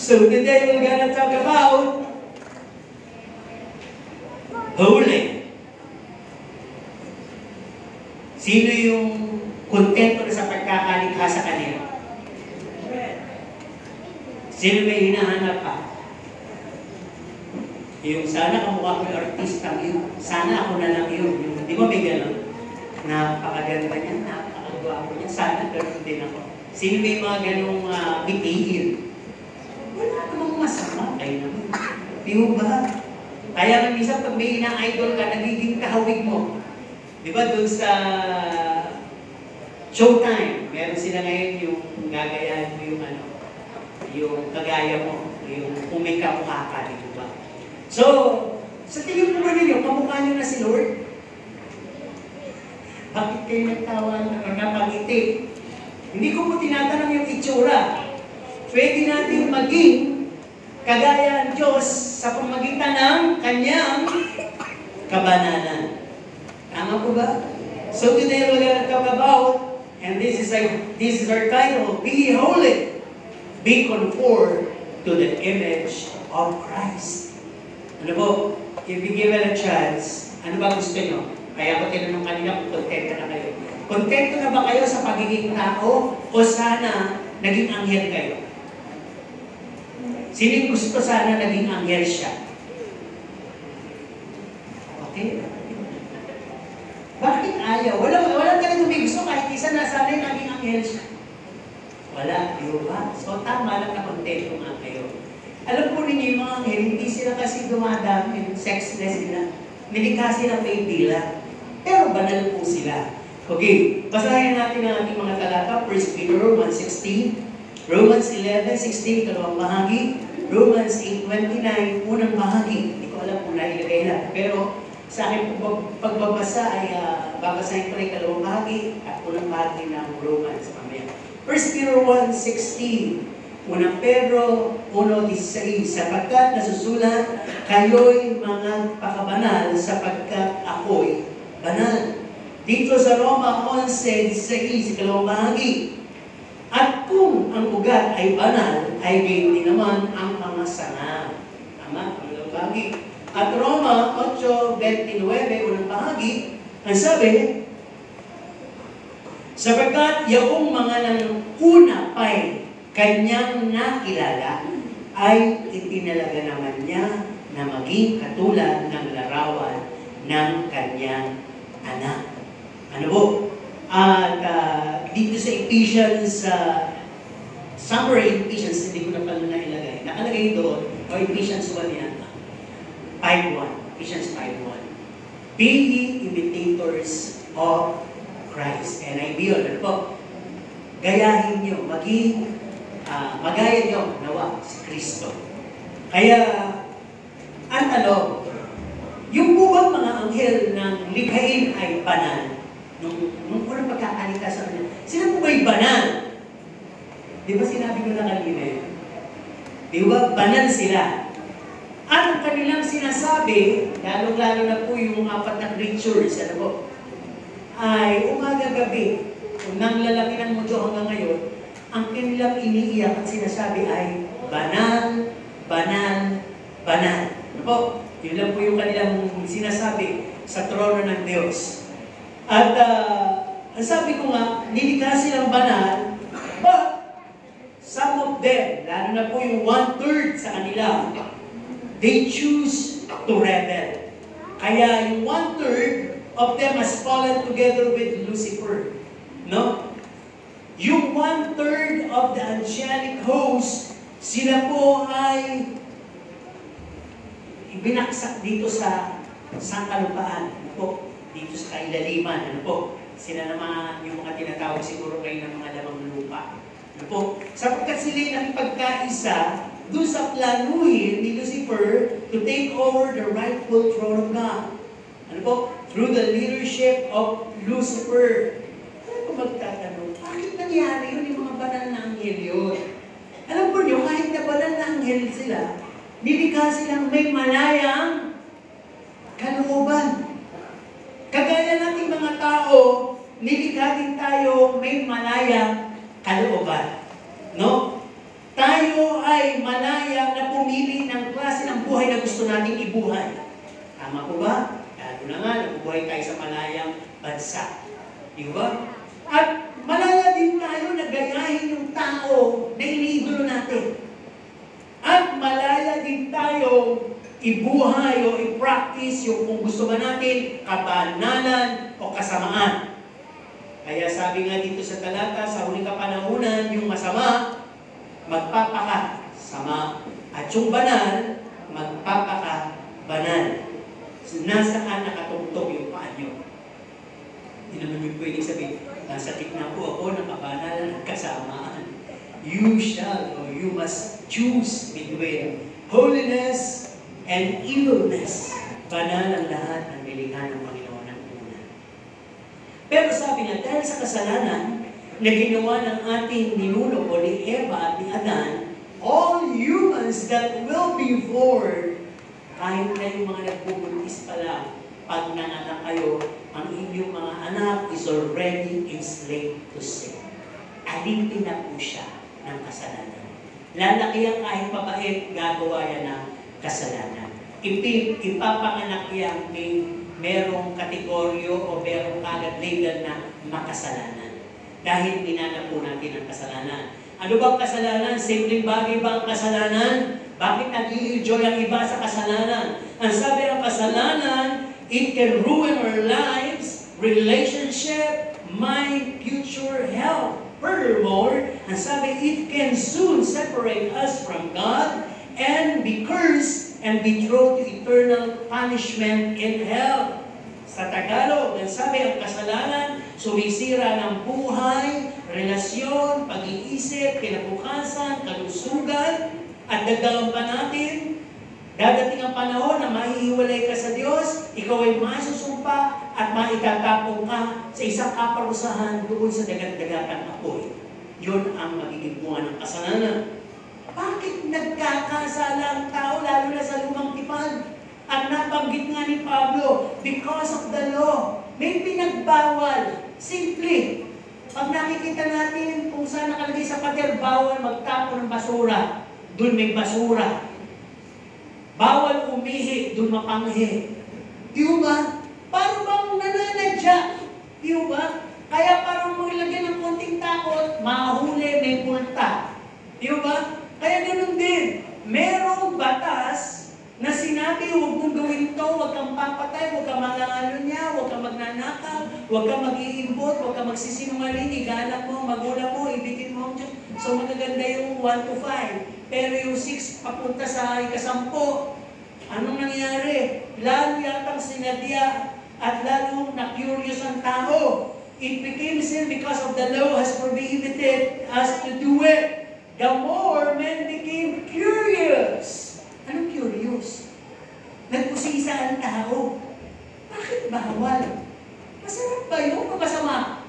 So today we're gonna talk about holy. Sino yung kontento na sa pagkakalikha sa kanila? Sino may hinahanap pa? Yung sana kamukha ko yung artista yun. Sana ako na lang yun. Yung, di ba may gano'n? Napakaganda niya, napakagwapo niya. Sana gano'n din ako. Sino may mga gano'ng bitihin? Wala namang masama. Kayo naman. Di ba? Kaya nga minsan pag may ina-idol ka, nagiging kahawig mo. Di ba doon sa Showtime, meron sila ngayon yung gagayahan mo yung yung kagaya mo, yung kung may kamukha ka, di ba? So, sa tingin mo ba ninyo, kamukha nyo na si Lord? Bakit kayo nagtawa na napangiti? Hindi ko po tinatanong yung itsura. Pwede natin maging kagaya ang Diyos sa pamagitan ng kanyang kabanalan. Tama po ba? So today we're going to talk about, and this is our title, Be Holy, Be Conformed to the Image of Christ. Ano po? If you give it a chance, ano ba gusto nyo? Kaya ko tinanong kanina kung kontento na kayo. Kontento na ba kayo sa pagiging tao o sana naging anghel kayo? Sino gusto sana naging anghel siya? Okay? Bakit ayaw? Wala talagang may gusto kahit isa na sana naging anghel siya. Wala, di ba? So tama lang na kontento nga kayo. Alam po ninyo yung mga anghel, hindi sila kasi dumadami, sexless sila. Nilikha sila may dila. Pero banal po sila. Okay, basahin natin ang ating mga talata. 1 Peter 1:16, Romans 11:16, dalawang bahagi, Romans 8:29, unang bahagi. Hindi ko alam kung nailagay lang. Pero sa akin pagbabasa ay babasahin ko rin dalawang bahagi at unang bahagi ng Romans. 1 Peter 1:16, unang Pedro 1:16, sapagkat nasusulat, kayo'y mga pakabanal sapagkat ako'y banal. Dito sa Roma 11:16, ikalawang bahagi. At kung ang ugat ay banal, ay gayon din naman ang mga sanga. Tama? Ikalawang bahagi. At Roma 8:29, unang bahagi, ang sabi, sapagkat yaong mga nanguna pa'y kanyang nakilala, ay itinalaga naman niya na maging katulad ng larawan ng kanyang anak. Ano po? At dito sa Ephesians, summary Ephesians, hindi ko na pala nailagay. Nakalagay doon, o Ephesians 1 yan. 5:1. Ephesians 5:1. Be ye imitators of Christ. NIV yun. Ano po? Gayahin nyo, magaya nyo, nawa, si Kristo. Kaya, ang tanong, yung po bang mga anghel ng likhain ay banal? Nung unang pagkakalikha sa kanila, sila po ba'y banal? Di ba sinabi ko na kanina yun? Di ba? Banal sila. At ang kanilang sinasabi, lalong-lalo na po yung 4 na creatures, ano po, ay umaga-gabi, kung nang lalaki ng mundo hanggang ngayon, ang kanilang iniiyak at sinasabi ay banal, banal, banal. Ano po? Yun lang po yung kanilang sinasabi sa trono ng Diyos. At ang sabi ko nga, nilikha silang banal, but some of them, lalo na po yung 1/3 sa kanila, they choose to rebel. Kaya yung 1/3 of them has fallen together with Lucifer. No? Yung 1/3 of the angelic host, sila po ay ibinaksak dito sa sangkalupaan. Ano po? Dito sa kailaliman. Ano po? Sila naman yung mga tinatawag siguro kayo ng mga lamang lupa. Ano po? Sapagkat sila nakipagkaisa doon sa planuhin ni Lucifer to take over the rightful throne of God. Ano po? Through the leadership of Lucifer. Ano po magtatanong? Bakit nangyari yun yung mga banal na anghel yun? Alam po nyo, kahit na banal na anghel sila, nilikha silang may malayang kalooban. Kagaya nating mga tao, nilikha din tayo may malayang kalooban. No? Tayo ay malaya na pumili ng klase ng buhay na gusto nating ibuhay. Tama po ba? Lalo na nga, nabubuhay tayo sa malayang bansa. Di ba? At malaya din tayo na gayahin yung tao na iniidolo natin. At malaya din tayo ibuhay o i-practice yung kung gusto ba natin, kabanalan o kasamaan. Kaya sabi nga dito sa talata, sa huling kapanahunan, yung masama, magpapaka-sama. At yung banal, magpapaka-banal. So, nasaan nakatugtog yung paa nyo? Hindi naman yung pwedeng sabihin, nasa gitna po ako ng kabanal at kasamaan. You shall or you must choose between holiness and evilness. Banal ang lahat ng nilikha ng Panginoon ng una. Pero sabi niya, dahil sa kasalanan na ginawa ng ating ninuno o ni Eva at ni Adan, all humans that will be born, kahit na yung mga nagbubuntis pa lang, pag nanganak kayo, ang inyong mga anak is already enslaved to sin. Alipin na po siya ng kasalanan. Lalaki yan kahit mabait, gagawa yan ng kasalanan. Ipapanganak yan merong kategoryo o merong kagad legal na makasalanan. Dahil pinanap po natin ang kasalanan. Ano bang kasalanan? Simpleng bagay ba ang kasalanan? Bakit nag-i-enjoy ang iba sa kasalanan? Ang sabi ng kasalanan, it can ruin our lives, relationship, mind, future health. Furthermore, ang sabi, it can soon separate us from God and be cursed and be thrown to eternal punishment in hell. Sa Tagalog, ang sabi, ang kasalanan, sumisira ng buhay, relasyon, pag-iisip, kinabukasan, kalusugan, at dagdagan pa natin, dadating ang panahon na mahihiwalay ka sa Diyos, ikaw ay masusumpa at maitatapong ka sa isang kaparusahan doon sa dagat-dagatan apoy. Yun ang magiging bunga ng kasalanan. Bakit nagkakasala ang tao, lalo na sa lumang tipan? At nabanggit nga ni Pablo, because of the law, may pinagbawal. Simple. Pag nakikita natin kung saan nakalagay sa pader, bawal magtapon ng basura. Doon may basura. Bawal umihi, doon mapanghi. Di ba? Parang bang nananadya. Di ba? Kaya parang maglagyan ng konting takot, mahuli, may multa. Di ba? Kaya ganun din. Merong batas na sinabi, huwag mong gawin ito, huwag kang papatay, huwag kang mag-ano niya, huwag kang magnanakaw, huwag kang mag-iimbot, huwag kang magsisinungaling, igalang mo, magulang mo, ibitin mo. So magaganda yung 1 to 5. Pero yung 6 papunta sa ikasampo, anong nangyari? Lalo yatang sinadya at lalo na-curious ang tao. It became sin because of the law has prohibited us to do it. The more men became curious. Anong curious? Nagpusisa ang tao. Bakit bawal? Masarap ba yun o masama?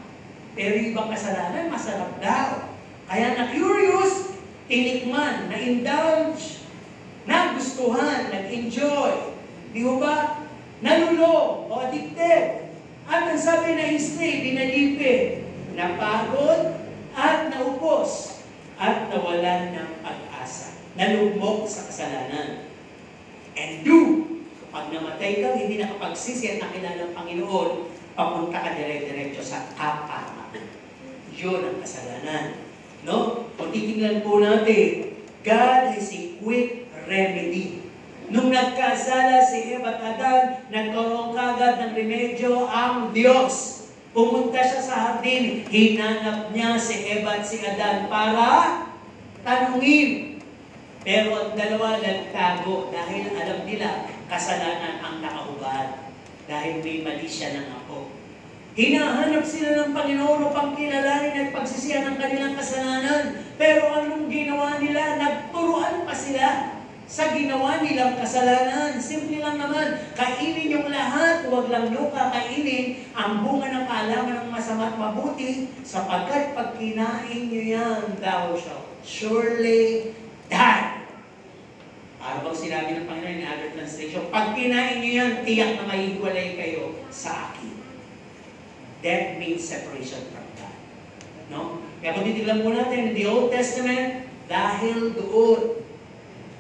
Pero ibang kasalanan, masarap daw. Kaya na-curious, tinikman, na-indulge, nagustuhan, nag-enjoy. Di ba? Nalulo o addicted. At ang sabi na history, dinalipid, napagod at naupos at nawalan ng pag-asa. Nalugmok sa kasalanan. And pag namatay ka, hindi nakapagsisi at nakilala ng Panginoon, papunta ka dire-diretso sa kapatakan. Yun ang kasalanan. No? Kung titignan po natin, God has a quick remedy. Nung nagkasala si Eva at Adan, nagkaroon kagad ng remedyo ang Diyos. Pumunta siya sa hardin, hinanap niya si Eva at si Adan para tanungin. Pero ang dalawa nagtago dahil alam nila kasalanan ang nakahubad. Dahil may mali siya ng ako. Hinahanap sila ng Panginoon upang kilalanin at pagsisihan ng kanilang kasalanan. Pero anong ginawa nila? Nagturuan pa sila sa ginawa nilang kasalanan. Simple lang naman, kainin yung lahat, huwag lang nyo kakainin ang bunga ng kaalaman ng masama at mabuti, sapagkat pag kinain nyo yan, thou shalt surely die. Para bang sinabi ng Panginoon in other translation, pag kinain nyo yan, tiyak na mahihiwalay kayo sa akin. That means separation from God. No? Kaya kung titignan po natin, in the Old Testament, Dahil doon,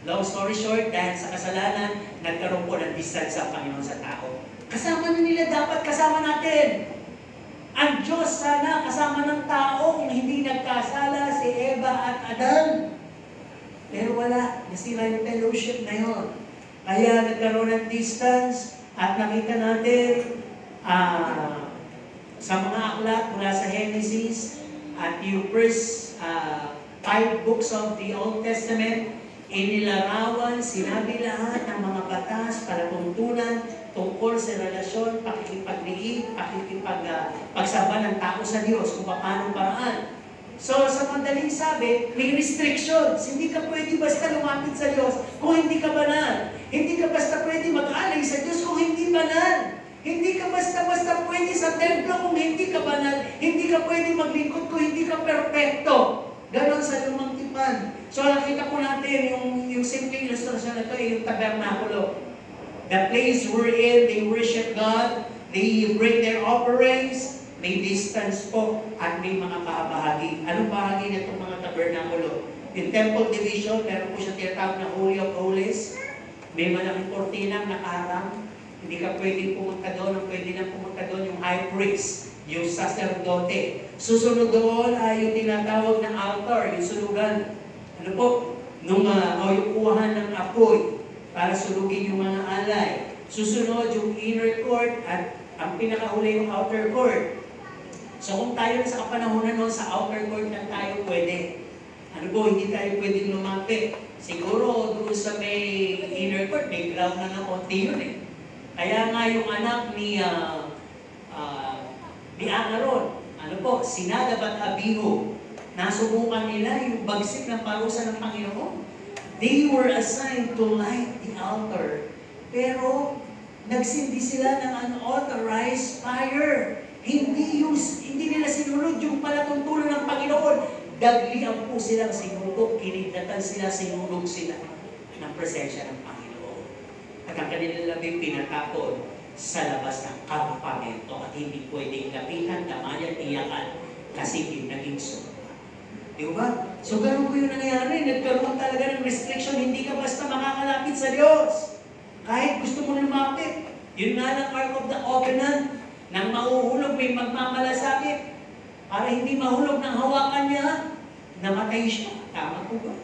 long story short, dahil sa kasalanan, nagkaroon po ng distance sa Panginoon sa tao. Kasama na nila, dapat kasama natin. Ang Diyos sana kasama ng tao kung hindi nagkasala si Eva at Adan. Pero wala, nasira yung fellowship na yun. Kaya nagkaroon ng distance at nakita natin sa mga aklat mula sa Genesis at yung first 5 books of the Old Testament, inilarawan, sinabi lahat ng mga batas, palatuntunan, tungkol sa relasyon, pakikipag-liig, pagsamba ng tao sa Diyos, kung paano paraan. So, sa madaling sabi, may restrictions. Hindi ka pwede basta lumapit sa Diyos kung hindi ka banal. Hindi ka basta pwede mag-alay sa Diyos kung hindi banal. Hindi ka basta-basta pwede sa templo kung hindi ka banal. Hindi ka pwede maglingkod kung hindi ka perfecto. Ganon sa lumang tipan. So, nakita po natin yung simple illustration na ito, yung tabernakulo. The place wherein they worship God, they bring their offerings, may distance po at may mga bahagi. Anong bahagi na itong mga tabernakulo? Yung temple division, meron po siya tinatawag na Holy of Holies. May malaking kortinang nakaharang. Hindi ka pwedeng pumunta doon. Ang pwede lang pumunta doon yung high priest, yung sacerdote. Susunod doon ay yung tinatawag na altar, yung sulugan. Ano po? Yung kuwahan ng apoy para sulugin yung mga alay. Susunod yung inner court at ang pinakahuli yung outer court. So kung tayo sa kapanahonan noon sa outer court lang tayo pwede. Ano po, hindi tayo pwedeng lumapit. Siguro doon sa may inner court, may ground na konti yun eh. Kaya nga yung anak ni Aaron, ano po, Sinadab at Abihu, nasubukan nila yung bagsik ng parusa ng Panginoon. They were assigned to light the altar. Pero, nagsindi sila ng unauthorized fire. Hindi nila sinunod yung palatuntunan ng Panginoon. Daglian po silang sinulog, kinigdatan sila, sinulog sila ng presensya ng Panginoon. At ang kanilang labing pinatapon sa labas ng kampamento at hindi pwedeng lapitan, damayan, iyakan kasi hindi naging sumpa. Di ba? So, ganun po yung nangyayari. Nagkaroon talaga ng restriction. Hindi ka basta makakalapit sa Diyos. Kahit gusto mo lumapit. Yun nga ng Ark of the Covenant. Nang mahuhulog, may magmamalasakit. Para hindi mahulog ng hawakan niya, namatay siya. Tama po ba?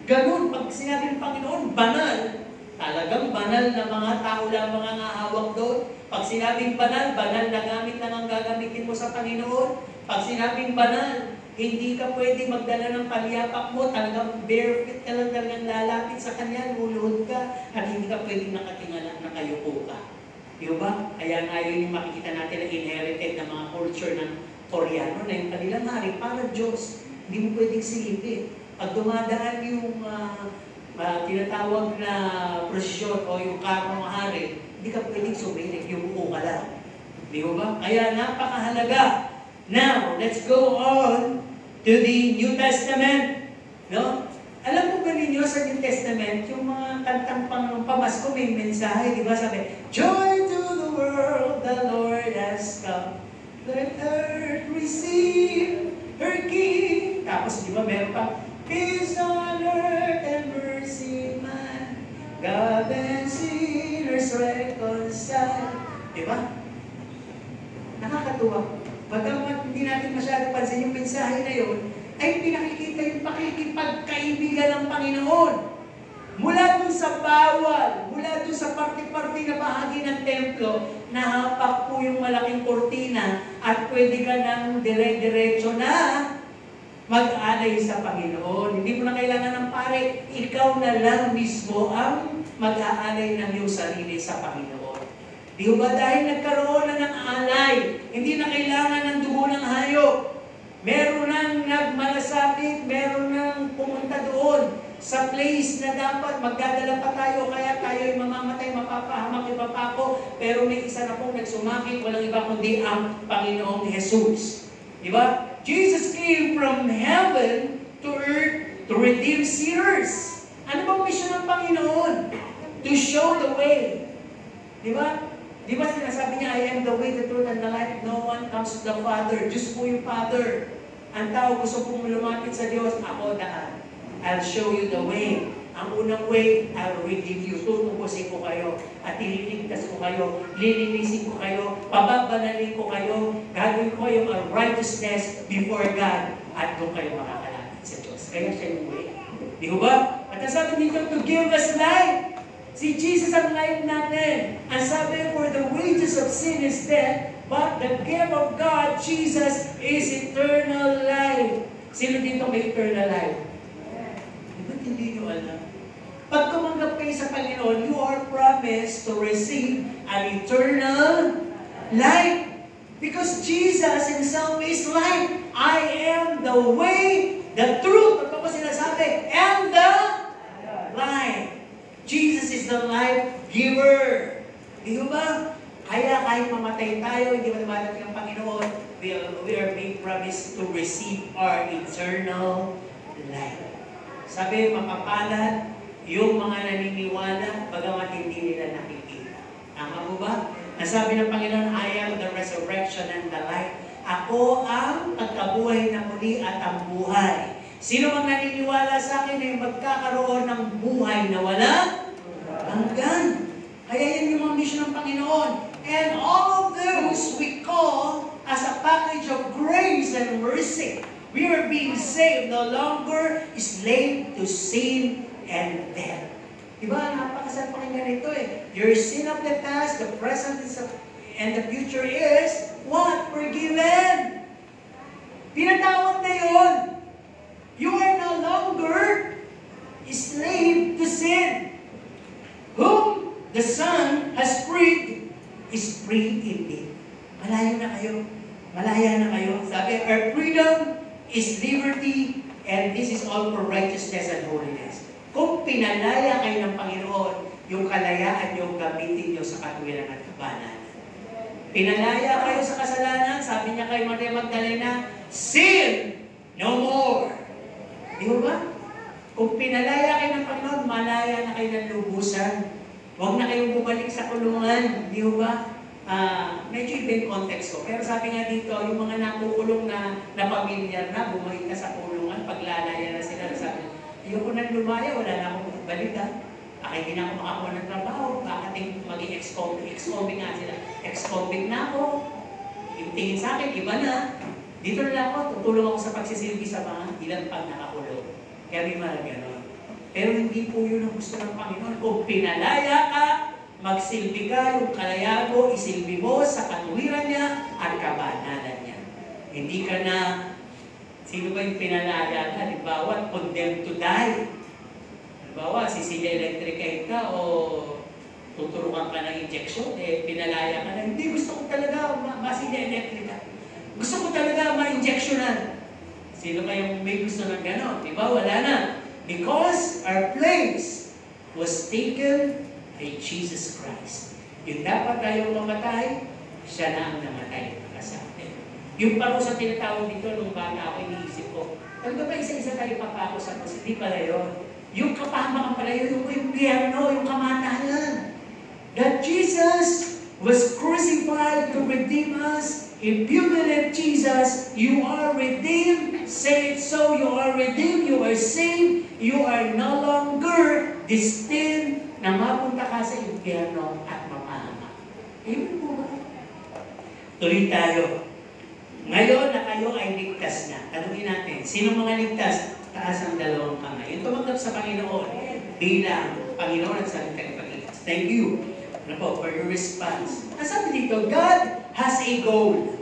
Ganun. Pag sinabi ng Panginoon, banal. Talagang banal na mga tao lang mga hawak doon. Pag sinabing banal, banal na gamit lang ang gagamitin mo sa Panginoon. Pag sinabing banal, hindi ka pwede magdala ng paliyapak mo, talagang barefoot ka lang talagang lalapit sa Kanya, luluhod ka, at hindi ka pwede nakatingala, nakayuko ka. Di ba? Kaya nga yun yung makikita natin na inherited ng mga culture ng Koreano na yung kanilang hari para Diyos. Hindi mo pwedeng silipin. Pag dumadaan yung tinatawag na prosesyon o yung karong hari, hindi ka pwedeng sumilig, yung buo ka lang. Di ba? Kaya napakahalaga. Now, let's go on to the New Testament. No? Alam mo ba ninyo sa New Testament, yung mga kantang pamasko may mensahe, di ba sabi, Joy to the world, the Lord has come. Let earth receive her King. Tapos di ba meron pa, Peace on earth and mercy man, God and sinners reconciled. Di ba? Nakakatuwa. Bagamat hindi natin masyado pansin yung mensahe na yun, ay pinakikita yung pakikipagkaibigan ng Panginoon. Mula dun sa bawal, mula dun sa parte-parte na bahagi ng templo, nahapak po yung malaking kortina at pwede ka nang dire-diretso na mag-alay sa Panginoon. Hindi mo na kailangan ng pare, ikaw na lang mismo ang mag-aalay ng iyong sarili sa Panginoon. Di ba dahil nagkaroon na ng alay, hindi na kailangan ng dugo ng hayop. Meron nang nagmalasakit, meron nang pumunta doon sa place na dapat magdadala pa tayo, kaya tayo ay mamamatay, mapapahamak, ipapako, pero may isa na pong nagsumakit, walang iba kundi ang Panginoong Jesus. Di ba? Jesus came from heaven to earth to redeem sinners. Ano bang mission ng Panginoon? To show the way. Di ba? Di ba sinasabi niya, I am the way, the truth, and the life. No one comes to the Father. Diyos po yung Father. Ang tao gusto pong lumapit sa Diyos, ako daan. I'll show you the way. Ang unang way, I'll redeem you. Tutubusin ko kayo at ililigtas ko kayo. Lilinisin ko kayo. Pababanalin ko kayo. Gagawin ko kayong a righteousness before God. At doon kayo makakalapit sa Diyos. Kaya siya yung way. Di ba? At ang sabi dito, to give us life. Si Jesus ang life natin. Ang sabi, for the wages of sin is death, but the gift of God, Jesus, is eternal life. Sino dito may eternal life? Ba't hindi nyo alam? Pag tumanggap kayo sa Panginoon, you are promised to receive an eternal life. Because Jesus Himself is life. I am the way, the truth, ito ko sinasabi, and the life. Jesus is the life giver. Di ba? Kaya kahit mamatay tayo, hindi mo dumadating ang Panginoon, we are being promised to receive our eternal life. Sabi, mapapalad yung mga naniniwala, bagamat hindi nila nakikita. Tama mo ba? Nasabi ng Panginoon, I am the resurrection and the life. Ako ang pagkabuhay na muli at ang buhay. Sino mang naniniwala sa akin ay magkakaroon ng buhay na wala hanggan. Kaya yan yung mga mission ng Panginoon. And all of those we call as a package of grace and mercy. We are being saved, no longer slave to sin and death. Diba? Napakasal pakinggan ito eh. Your sin of the past, the present, and the future is what? Forgiven. Pinatawad na yun. You are no longer slave to sin. Whom the Son has freed is free indeed. Malayo na kayo. Malaya na kayo. Sabi, our freedom is liberty, and this is all for righteousness and holiness. Kung pinalaya kayo ng Panginoon, yung kalayaan yung gamitin nyo sa katuwiran at kabanalan. Pinalaya kayo sa kasalanan, sabi niya kay Maria Magdalena, sin no more. Di ba? Kung pinalaya kayo ng Panginoon, malaya na kayo ng lubusan. Huwag na kayong bumalik sa kulungan. Di ba? Medyo iba yung context ko. Pero sabi nga dito, yung mga nakukulong na pamilyar na, bumalik na sa kulungan, paglalaya na sila, sabi, ayoko nang lumaya, wala na akong balita. Hindi na ako makakuha ng trabaho. Bakit maging ex-convict nga sila? Ex-convict na ako. Yung tingin sa akin, iba na. Dito na ako, tutulong ako sa pagsisilbi sa mga ilang pag nakakulong. Kaya may mga gano'n. Pero hindi po yun ang gusto ng Panginoon. Kung pinalaya ka, magsilbi ka, yung kalayaan mo, isilbi mo sa katuwiran niya at kabanalan niya. Hindi ka na, sino ba yung pinalaya ka? Halimbawa, condemned to die. Halimbawa, sisilia electricate ka o tuturukan ka ng injection, pinalaya ka na, hindi, gusto ko talaga masilia electric ka. Gusto ko talaga ma-injectionan. Sino kayong may gusto ng gano'n? Diba? Wala na. Because our place was taken by Jesus Christ. Yung dapat tayong mamatay, siya na ang namatay para sa atin. Yung parusa tinatawag dito nung bata ako, iniisip ko, talaga ba isa-isa tayo papako sa krus? Hindi pala yun. Yung kapahamakan pala yun, yung impyerno, yung kamatayan. That Jesus was crucified to redeem us. If you believe Jesus, you are redeemed. Say it so, you are redeemed, you are saved, you are no longer destined na mapunta ka sa impyerno at mapahamak. Amen po ba? Tuloy tayo. Ngayon na kayo ay ligtas na. Tanungin natin, sino mga ligtas? Taas ang dalawang kamay. Yung tumanggap sa Panginoon bilang Panginoon at sa tagapagligtas. Thank you. Ano po, for your response. Nasabi dito, God has a goal.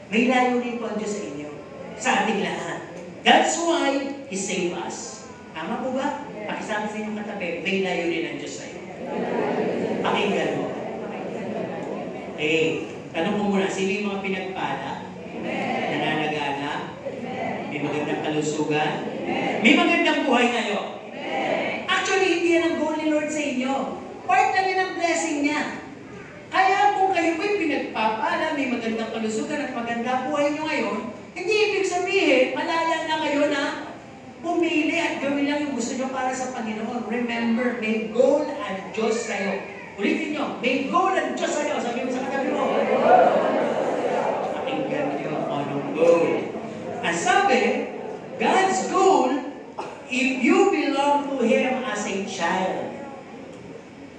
May layunin po ang Diyos sa inyo. Sa ating lahat. That's why He saved us. Tama po ba? Pakisabi sa inyong katabi, may layunin ang Diyos sa inyo. Pakinggan mo. Tanong mo muna, sino yung mga pinagpala? Nananagana? May magandang kalusugan? May magandang buhay ngayon? Actually, hindi yan ang goal ni Lord sa inyo. Part na rin ang blessing niya. Kaya kung kayo po'y pinagpapala, may magandang kalusugan at maganda buhay nyo ngayon, hindi ibig sabihin, malaya na kayo na pumili at gawin lang yung gusto nyo para sa Panginoon. Remember, may goal ang Diyos sa'yo. Ulitin nyo, may goal ang Diyos sa'yo. Sabi mo sa katabi mo. Pakinggan nyo anong goal. Ang sabi, God's goal If you belong to Him as a child,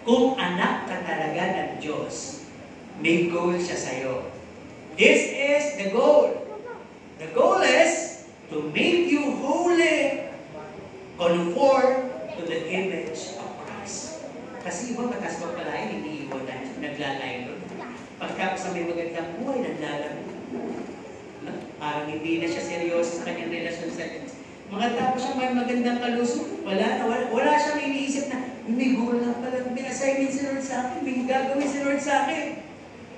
kung anak ka talaga ng Diyos, may goal siya sa'yo. This is the goal. The goal is to make you holy, conform to the image of Christ. Kasi iba matas magpalain, hindi iwan na naglalain doon. Pagkapos may magandang buhay, naglalaro. Parang hindi na siya seryoso sa kanyang relasyon sa Diyos. Makatapos siya may magandang kalusok, wala siyang iniisip na, may goal na pala, may assignment si Lord sa akin, may gagawin si Lord sa akin.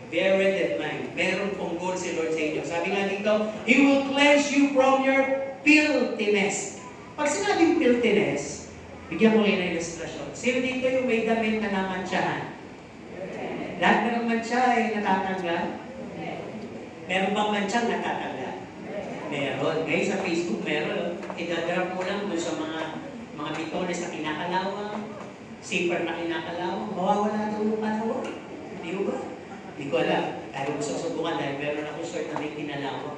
Bear it in mind. Meron pong goal si Lord sa inyo. Sabi nga dito, He will cleanse you from your filthiness. Pag sinabing filthiness, bigyan mo kayo ng ilustrasyon. Sino dito yung may damit na namantsahan? Lahat na ng mantsa ay natatanggal? Meron bang mantsang natatanggal? Meron. Ngayon sa Facebook meron. Idadrop mo lang doon sa mga bitones na kinakalawang, zipper na kinakalawang, mawawala daw yung kalawang. Hindi ba? Hindi ko alam. Tayo gusto subukan dahil meron akong short na may kinalawang.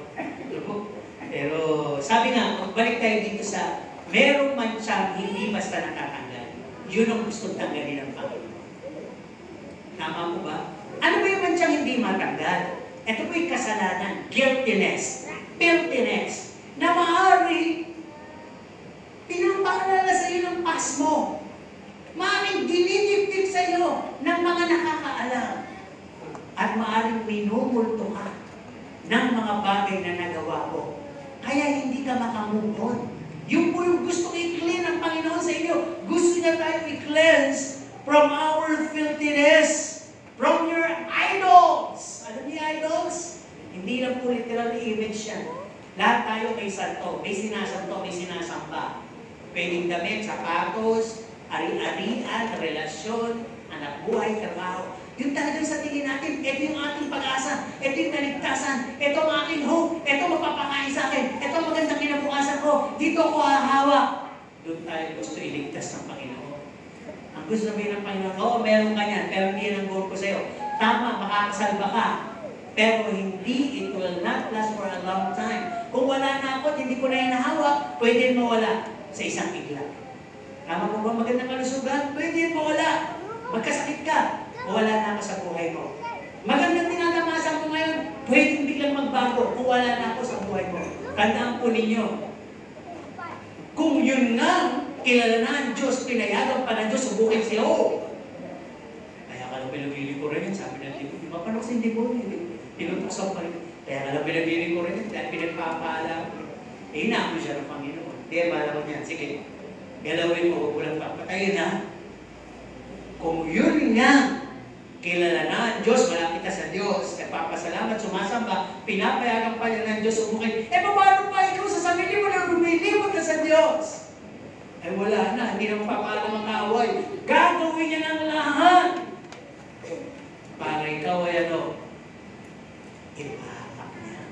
Pero sabi nga, balik tayo dito sa merong mantsang hindi basta natatanggal. Yun ang gusto tanggalin ng Panginoon. Tama po ba? Ano ba yung mantsang hindi matanggal? Ito po yung kasalanan, guiltiness, filthiness, na maaari pinapaalala sa iyo ng past mo. Maaaring dinidikdik sa iyo ng mga nakakaalam. At maaaring minumulto ka ng mga bagay na nagawa ko. Kaya hindi ka makamove on. Yung po yung gusto i-clean ng Panginoon sa inyo. Gusto niya tayo i-cleanse from our filthiness, from your idols. Alam niyo idols? Hindi lang po literal image yan. Lahat tayo may santo, may sinasanto, may sinasamba. Pwedeng damit, sapatos, ari-arian, relasyon, anak buhay, trabaho. Yung talagang sa tingin natin, ito yung ating pag-asa, ito yung kaligtasan, ito ang aking hope, ito magpapakain sa akin, ito ang magandang kinabukasan ko, dito ako hahawa. Doon tayo gusto iligtas ng Panginoon. Ang gusto sabihin ng Panginoon, oo, meron ka yan, pero hindi yan ang goal ko sa'yo. Tama, makakasalba ka. Pero hindi, it will not last for a long time. Kung wala na ako at hindi ko na hinahawak, pwede mawala sa isang bigla. Tama mo ba magandang kalusugan? Pwede mawala. Magkasakit ka, mawala na ako sa buhay mo. Magandang tinatamasan ko ngayon, pwede biglang magbago kung wala na ako sa buhay mo. Tandaan po ninyo, kung yun nga, kilala na ang Diyos, pinayagan pa ng Diyos, subukin siya, kaya ka lang pinabili ko rin, sabi ng Diyos, di ba paano kasi hindi ko rin? Tinutuksan pa rin. Kaya nga lang pinabili ko rin, dahil pinagpapaalam. Inaamo siya ng Panginoon. Kaya malaman niya, sige, galawin mo, huwag lang papatayin ha. Kung yun nga, kilala na ang Diyos, malapit ka sa Diyos, nagpapasalamat, sumasamba, pinapayagan pa niya ng Diyos, umukin, paano pa ikaw sa sarili mo na lumilipot ka sa Diyos? Wala na, hindi na mapapaalam ang kaaway. Gagawin niya ng lahat. Para ikaw ay ipahamak niya.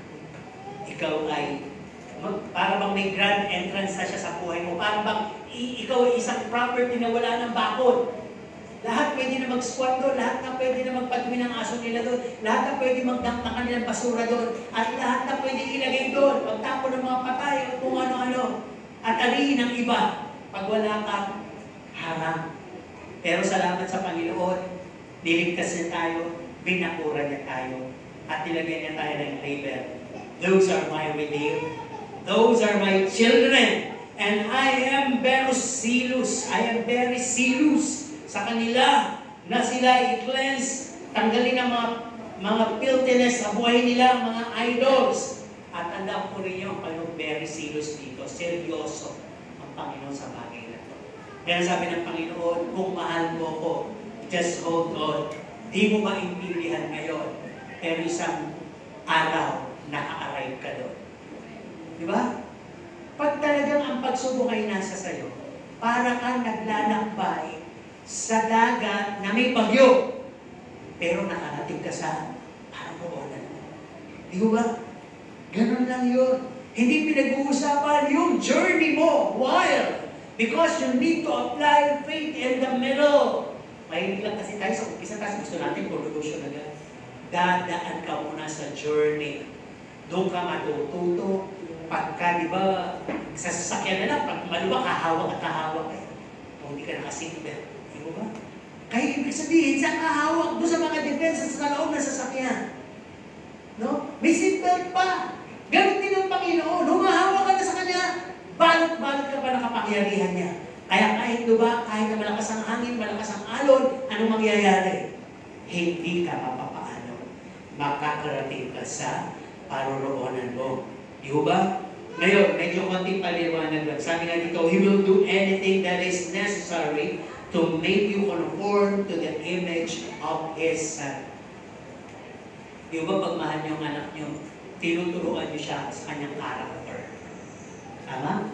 Ikaw ay, para bang may grand entrance na siya sa buhay mo. Para bang ikaw ay isang property na wala ng bakod. Lahat pwede na mag-squat doon, lahat na pwede na magpadumi ng aso nila doon, lahat na pwede magdamp ng kanilang basura doon, at lahat na pwede ilagay doon, pagtapon ng mga patay, o kung ano-ano, at alihin ng iba, pag wala kang harang. Pero salamat sa Panginoon, niligtas niya tayo, binakura niya tayo, at nilagyan niya tayo ng label. Those are my redeemed. Those are my children. And I am very zealous. I am very zealous sa kanila na sila i-cleanse, tanggalin ang mga filthiness sa buhay nila, mga idols. At tandaan po rin yung Panginoon, very zealous dito. Seryoso ang Panginoon sa bagay na ito. Kaya sabi ng Panginoon, kung mahal mo ko, just hold on. Di mo maintindihan ngayon, pero isang araw, naka-arrive ka doon. Di ba? Pag talagang ang pagsubok ay nasa sayo, para kang naglalakbay sa dagat na may bagyo, pero nakarating ka sa parang di ba? Ganun lang yun. Hindi pinag-uusapan yung journey mo. Why? Because you need to apply faith in the middle. Mahilig lang kasi tayo sa umpisa, kasi gusto natin conclusion agad. Dadaan ka muna sa journey. Doon ka matututo, Pagka, di ba, sa sasakyan na lang, pag maluwa, kahawak at kahawak eh. Kung hindi ka naka-seatbelt. Di ba? Kaya ibig sabihin, sa kahawak doon sa mga depensa sa loob ng sasakyan. No? May seatbelt pa. Ganun din ang Panginoon. Humahawak ka na sa Kanya, balot-balot ka pa ng kapangyarihan niya. Kaya kahit diba, kahit na malakas ang hangin, malakas ang alon, anong mangyayari? Hindi ka mapapaano. Makakarating ka sa paroroonan mo. Di ba? Ngayon, medyo konting paliwanag lang. Sabi nga dito, He will do anything that is necessary to make you conform to the image of His Son. Di ba pag mahal niyo ang anak niyo, tinuturuan niyo siya sa kanyang character. Tama?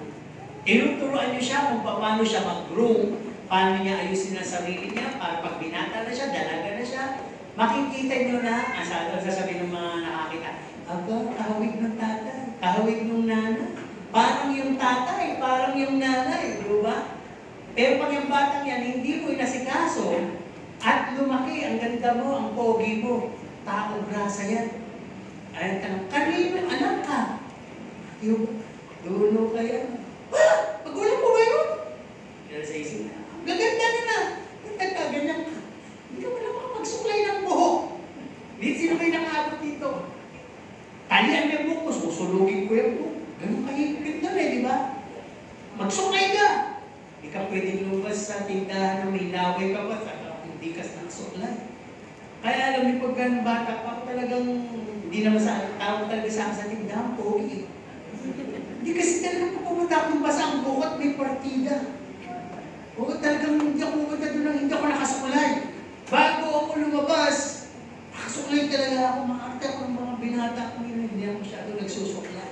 Tinuturuan niyo siya kung paano siya mag-groom, paano niya ayusin ang sarili niya, para pag binata na siya, dalaga na siya, makikita niyo na, sasabihin ng mga nakakita, aba, kahawig ng tatay, kahawig ng nanay. Parang yung tatay, parang yung nanay, di ba? Pero pag yung batang yan, hindi mo inasikaso, at lumaki, ang ganda mo, ang pogi mo, taong grasa yan. Ay, kanino anak ka? Yung dulo ka yan. Magulang mo ba yun? Kaya sa isip na, gaganda na. Ganyan ka. Hindi ka wala makapagsuklay ng buhok. Hindi sino kayo nakaabot dito. Talian mo yung buhok mo, susulugin ko yung buhok. Ganun kahigpit na di ba? Magsuklay ka. Hindi ka pwedeng lumabas sa tindahan na may laway ka pa, hindi ka nagsuklay. Kaya alam niyo, pagka ng bata pa, talagang hindi naman sa tawag talaga sa tindahan, pogi. Hindi kasi talagang pupunta akong basa ang bukat, may partida. O talagang hindi ako pupunta doon, hindi ako nakasuklay. Bago ako lumabas, nakasuklay talaga ako, maarte ako ng mga binata ko yun, hindi ako masyado nagsusuklay.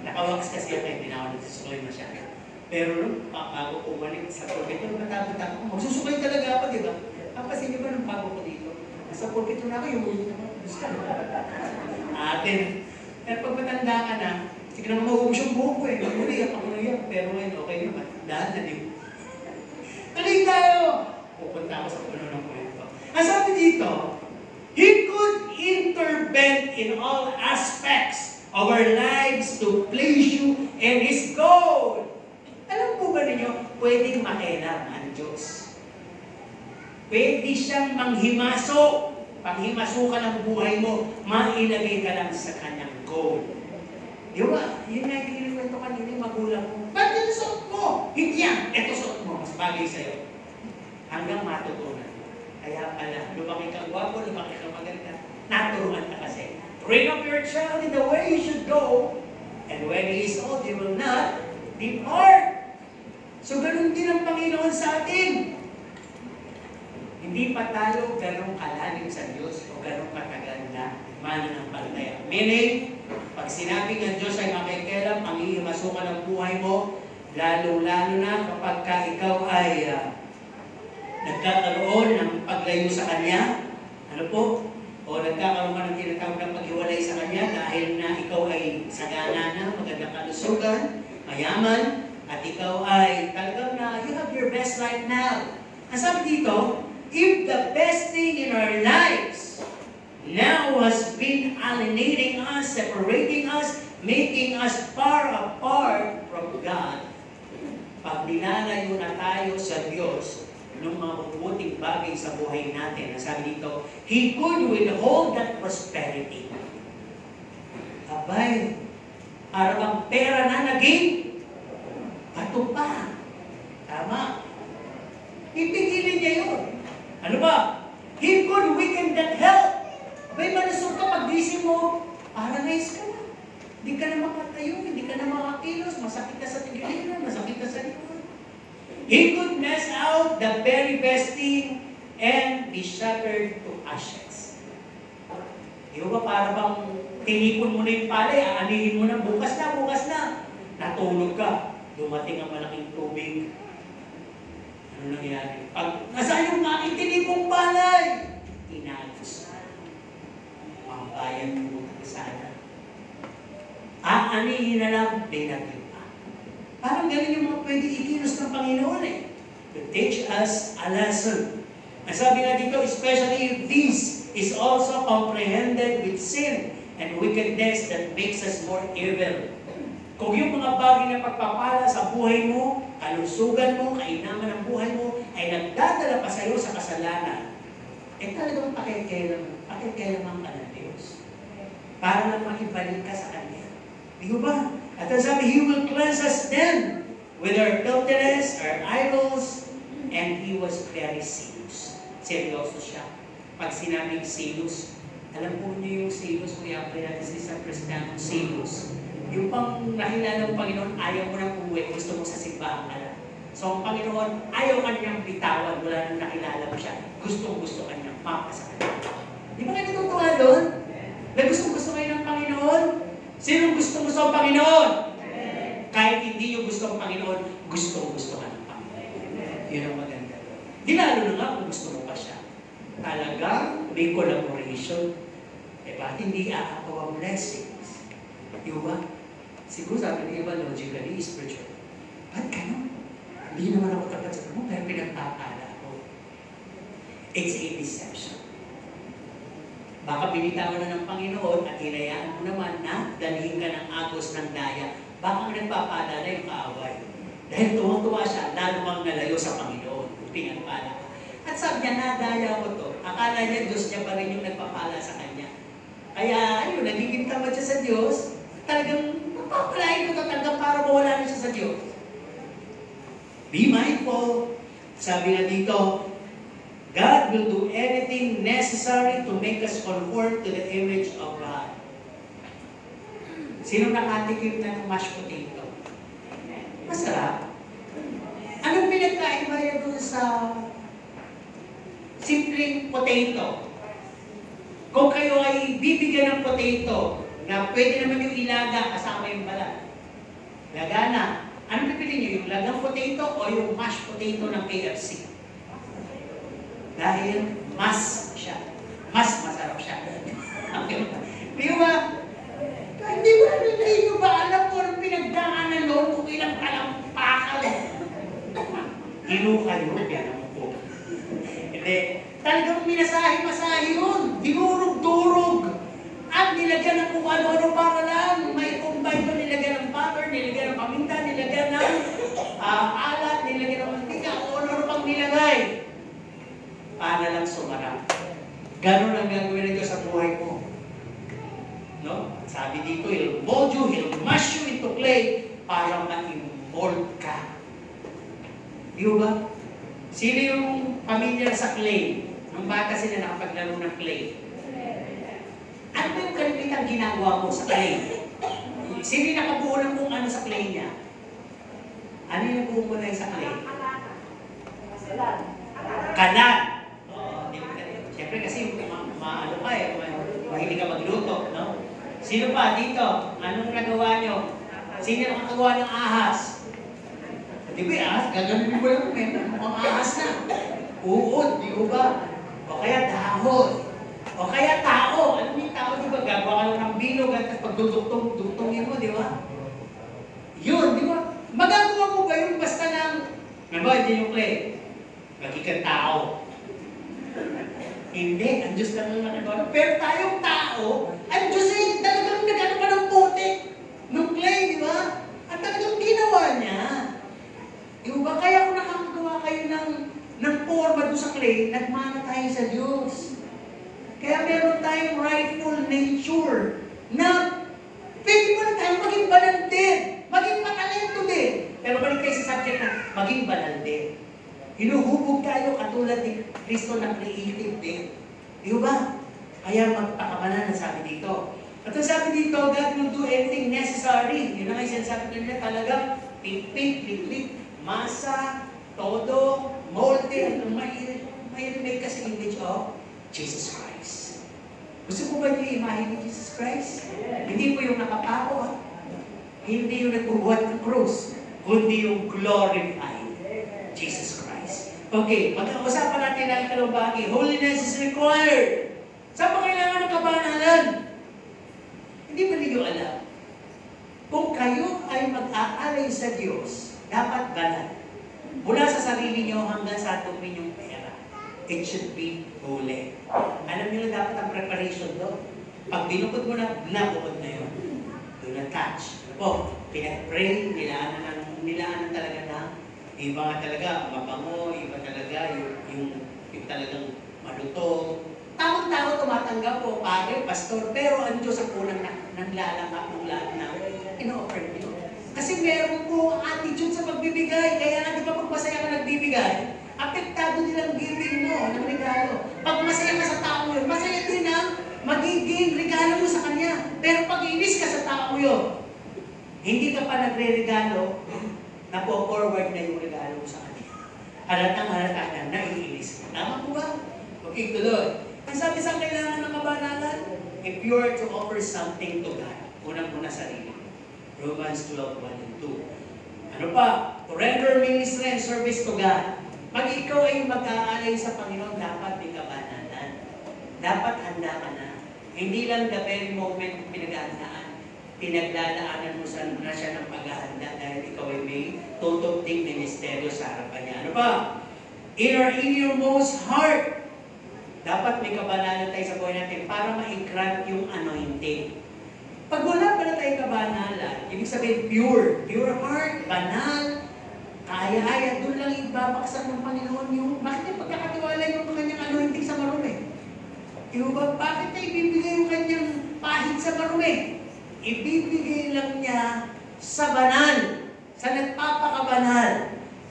Nakawakas kasi ako, hindi na ako nagsusuklay masyado. Pero nung bago pumanik sa pulpit, matabot ako, magsusuklay talaga ako, di ba? Kapasin niyo ba nung bago ko dito? Nasa pulpit na ako, yung atin. Pero pag matanda ka na, sige naman maubos yung buhok ko eh. Mag-uliyak ako na yan. Pero ngayon, okay naman. Dahil na din. Tuloy tayo! Pupunta ako sa puno ng kwento. Ang sabi dito, He could intervene in all aspects of our lives to please you and His goal. Alam po ba ninyo, pwedeng makialam ang Diyos. Pwede siyang manghimaso. Panghimasukan ang buhay mo, mailagay ka lang sa kanyang goal. Di ba? Yun nga yung kinikwento kanina yung magulang mo. Ba't yung suot mo? Hindi yan. Ito suot mo. Mas bagay sa'yo. Hanggang matutunan. Kaya pala, lumaki kang gwapo, lumaki kang maganda. Naturuan ka kasi. Train up your child in the way you should go. And when he is old, he will not depart. So ganun din ang Panginoon sa atin. Hindi pa tayo ganong kalalim sa Diyos o ganong katagal na mananampalataya. Meaning, pag sinabi ng Diyos ay makikialam, panghihimasukan ang buhay mo, lalo-lalo na kapag ka ikaw ay nagkakaroon ng paglayo sa Kanya, ano po? O nagkakaroon ka ng tinatawag ng paghiwalay sa Kanya dahil na ikaw ay sagana na, magandang kalusugan, mayaman, at ikaw ay talagang na you have your best life now. Ang sabi dito, if the best thing in our lives now has been alienating us, separating us, making us far apart from God, pag nilalayo na tayo sa Diyos ng mga mabubuting bagay sa buhay natin, ang sabi dito, He could withhold that prosperity. Abay, para bang pera na naging bato pa. Tama. Ipigilin niya yun. Ano ba? He could weaken that health. May malusog ka, pag-gising mo, paralyzed ka na. Hindi ka na makatayo, hindi ka na makakilos, masakit ka sa tigiliran, masakit ka sa likod. He could mess out the very best thing and be shattered to ashes. Di ba para bang tinipon mo na yung palay, aanihin mo na, bukas na. Natulog ka, dumating ang malaking tubig. Ano nangyari? Pag nasaan yung aking tinipong palay, inagos na. Ang bayan mo sana. Aanihin na lang, binagyo pa. Parang ganun yung mga pwede ikilos ng Panginoon eh. To teach us a lesson. Ang sabi nga dito, especially if this is also comprehended with sin and wickedness that makes us more evil. Kung yung mga bagay na pagpapala sa buhay mo, kalusugan mo, kainaman ng buhay mo, ay nagdadala pa sa iyo sa kasalanan, eh talagang pakikialaman ka ng Diyos. Para lang makibalik ka sa Kanya. Di ba? At ang sabi, He will cleanse us then with our filthiness, our idols, and He was very zealous. Seryoso siya. Pag sinabing zealous, alam po niyo yung zealous, kung i-apply natin sa isang Kristiyanong zealous. Yung pang nakilala ng Panginoon, ayaw mo nang umuwi, gusto mo sa simbahan ka lang. So ang Panginoon, ayaw ka niyang bitawan, wala nang nakilala mo siya. Gusto ka niyang mapasakit. Di ba kayo natutuwa doon? Na gusto kayo ng Panginoon? Sino gusto ang Panginoon? Kahit hindi nyo gusto ang Panginoon, gusto ka ng Panginoon. Yun ang maganda doon. Di lalo na nga kung gusto mo pa siya. Talagang may collaboration. Diba? Hindi aakaw ang blessings. Di ba? Siguro sabi ng iba, logically, spiritual. Ba't ganun? Hindi naman ako tapat sa mo, pero pinagpapala ako. It's a deception. Baka binitawan na ng Panginoon at hinayaan mo naman na dalhin ka ng agos ng daya. Baka nagpapala na yung kaaway. Dahil tuwang-tuwa siya, lalo mang nalayo sa Panginoon. Pinagpala ka. At sabi niya, nadaya mo to. Akala niya, Diyos niya pa rin yung nagpapala sa kanya. Kaya, ayun, nagiging tamad siya sa Diyos. Talagang magpapalain mo tatanggang para mawala na siya sa Diyos. Be mindful. Sabi nga dito, God will do anything necessary to make us conform to the image of God. Sino nakatikim na ng mashed potato? Masarap. Anong pinagkaiba yan doon sa simpleng potato? Kung kayo ay bibigyan ng potato na pwede naman yung ilaga kasama yung balat. Lagana. Ano pipili niyo? Yung lagang potato o yung mashed potato ng KFC? Dahil mas siya. Mas masarap siya. Di ba? Hindi nyo ba alam kung anong pinagdaanan noon kung ilang talampakal? Ino kayo, yan po. Hindi. Talagang minasahe-masahe yun. Dinurog-durog. At nilagyan ng kung ano-ano para lang. May kumbay doon, nilagyan ng butter, nilagyan ng paminta, nilagyan ng alat, nilagyan ng mantika, o ano pang nilagay. Para lang sumarap. Ganun ang gagawin ng Diyos sa buhay mo. No? Sabi dito, He'll mold you, He'll mash you into clay para ma-mold ka. Di ba? Sino yung pamilya sa clay? Nung bata sila nakapaglaro ng clay. Ano ba yung kalimitang ginagawa mo sa clay? Sino yung nakabuo ng kung ano sa clay niya? Ano yung nabuo mo na sa clay? Kalat. Siyempre kasi maano ka eh, mahilig ka magluto, no? Sino pa dito? Anong nagawa nyo? Sino ang nakagawa ng ahas? Di ba ahas? Gaganunin mo lang mukhang ahas na. Uod, di ba? O kaya dahon. O kaya tao. Alam mo yung tao, di ba? Gagawa ka lang ng bilog at pagdudugtong-dugtongin mo, di ba? Yun, di ba? Magagawa mo ba yun basta lang, hindi yung clay. Magiging tao. Hindi, ang Diyos lang ang nakagawa. Pero tayong tao, ang Diyos ay talagang nagano pa ng putik, ng clay, di ba? At talagang ginawa niya. Di ba? Kaya kung nakakagawa kayo ng forma doon sa clay, nagmana tayo sa Diyos. Kaya meron tayong rightful nature na pwede mo na tayo maging banal din, maging matalento din. Pero balik tayo sa subject na maging banal din. Hinuhubog tayo katulad ni Kristo na creative din. Di ba? Kaya magpakabalan ang sabi dito. At ang sabi dito, God will do anything necessary. Yun ang sinasabi nila talaga, pipit, masa, todo, molded, may remake kasi image of Jesus Christ. Gusto mo ba yung imahe ni Jesus Christ? Hindi po yung nakapako, hindi yung nagbubuhat ng krus, kundi yung glorified Jesus Christ. Okay, mag-usapan natin ang kalubagi. Holiness is required. Saan ba kailangan ng kabanalan? Hindi ba ninyo alam? Kung kayo ay mag-aalay sa Diyos, dapat banal. Mula sa sarili nyo hanggang sa atong inyong pera. It should be holy. Alam niyo na dapat ang preparation doon. Pag binukod mo na, nabukod na yun. Do not touch. Ano po? Pinag-pray, nilaanan talaga na. Iba nga talaga, mabango, iba talaga, yung talagang maluto. Tamang-tao tumatanggap po, pare, pastor, pero ang Diyos ang unang naglalangap ng lahat na ino-offer nyo. Kasi meron po attitude sa pagbibigay, kaya nga di ba pag masaya ka nagbibigay, apektado din ang giving mo ng regalo. Pag masaya ka sa tao yun, masaya din ang magiging regalo mo sa kanya. Pero pag inis ka sa tao yun, hindi ka pa nagre-regalo, napo-forward na yung regalo mo sa kanya. Halatang-halata na, naiinis ka. Tama po ba? Okay, tuloy. Ang sabi sa kailangan ng kabanalan, if you are to offer something to God, unang-una sarili. Romans 12:1 and 2. Ano pa? To render ministry and service to God. Pag ikaw ay mag-aalay sa Panginoon, dapat may kabanalan. Dapat handa ka na. Hindi lang the very moment pinaghahandaan, pinaglalaanan mo na siya ng paghahanda dahil ikaw ay may tutugting ministeryo sa harapan niya. Ano pa? In your most heart, dapat may kabanalan tayo sa buhay natin para ma-grant yung anointing. Pag wala pa na tayong kabanalan, ibig sabihin pure heart, banal, kaya-aya, doon lang ibabaksak ng Panginoon yung, bakit niya pagkakatiwala yung kanyang anointing sa marumi? Bakit niya ibibigay yung kanyang pahid sa marumi? Ibibigay lang niya sa banal, sa nagpapakabanal.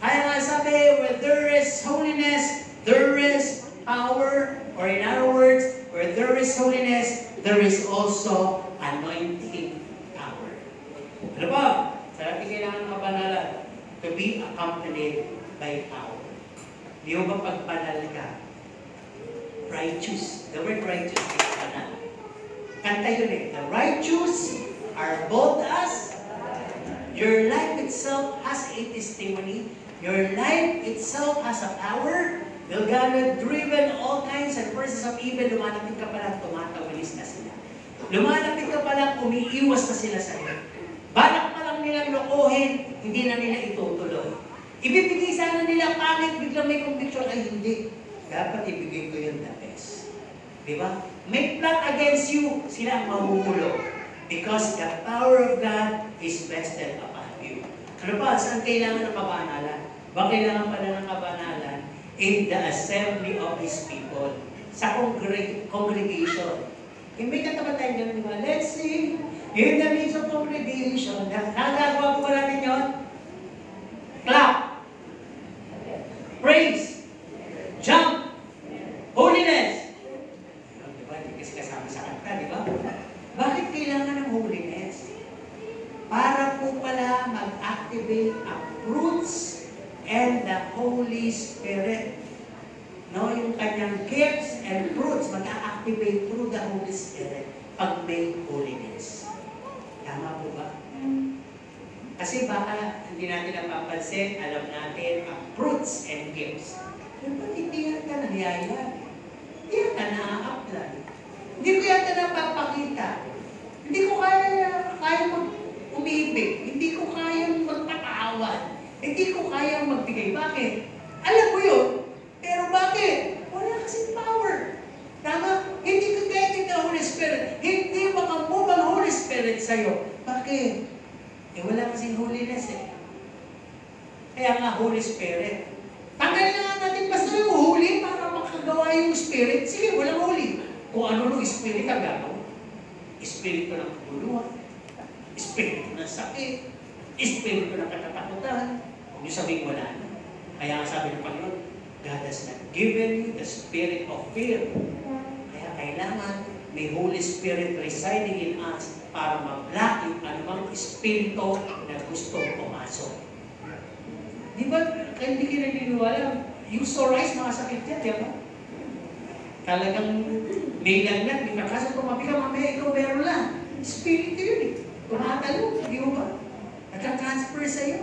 Kaya nga sabi, where there is holiness, there is power, or in other words, where there is holiness, there is also anointing power. Ano ba? Sa natin kailangan ng kabanalan, to be accompanied by power. Di ba pagbanal ka? Righteous. The word righteous is banal. Kanta yun eh. The righteous are both as your life itself has a testimony. Your life itself has a power. They'll driven all kinds and forces of evil. Lumalapit ka palang tumatawalis na sila. Lumalapit ka palang umiiwas na sila sa iyo. Balak pa lang nilang lokohin, hindi na nila itutuloy. Ibibigay sana nila pangit, biglang may conviction, ay hindi. Dapat ibigay ko yung the best. Diba? May plot against you, sila ang mahuhulog. Because the power of God is vested upon you. Ano pa? Saan kailangan ng kabanalan? Ba kailangan pala ng kabanalan? In the assembly of His people. Sa congregation. May katapat tayo ganun, diba? Let's sing in the midst of congregation. Nagagawa po ba natin yun? Clap. Praise. Jump. Holiness. Diba? Hindi kasi kasama sa kanta, diba? Bakit kailangan ng holiness? Para po pala mag-activate ang fruits and the Holy Spirit. No, yung kanyang gifts and fruits mag-activate through the Holy Spirit pag may holiness. Tama po ba? Kasi baka hindi natin napapansin, alam natin ang fruits and gifts. Pero ba't hindi yata nangyayari? Hindi yata na-apply. Hindi ko yata napapakita. Hindi ko kaya umibig. Hindi ko kaya magpatawad. Hindi ko kaya magbigay. Bakit? Alam mo yun. Pero bakit? Wala kasing power. Tama? Hindi ka getting the Holy Spirit. Hindi makamove ang Holy Spirit sa'yo. Bakit? Wala kasing holiness eh. Kaya nga, Holy Spirit. Tanggalin na nga natin basta yung holy para makagawa yung Spirit. Sige, walang holy. Kung ano nung Spirit ang gano'n. Espiritu ng kaguluhan. Espiritu ng sakit. Espiritu ng katatakutan. Huwag niyo sabihin wala na. Kaya nga sabi ng Panginoon, God has not given you the spirit of fear. Kaya kailangan may Holy Spirit residing in us para mag-block yung anumang espiritu na gustong pumasok. Di ba, kaya hindi kayo naniniwala, yung sore eyes, makasakit yan, di ba? Talagang may lagnat, may nakasal, tumabi ka, mamaya ikaw meron lang. Espiritu yun eh. Tumatalo, di ba? Nagka-transfer sa'yo.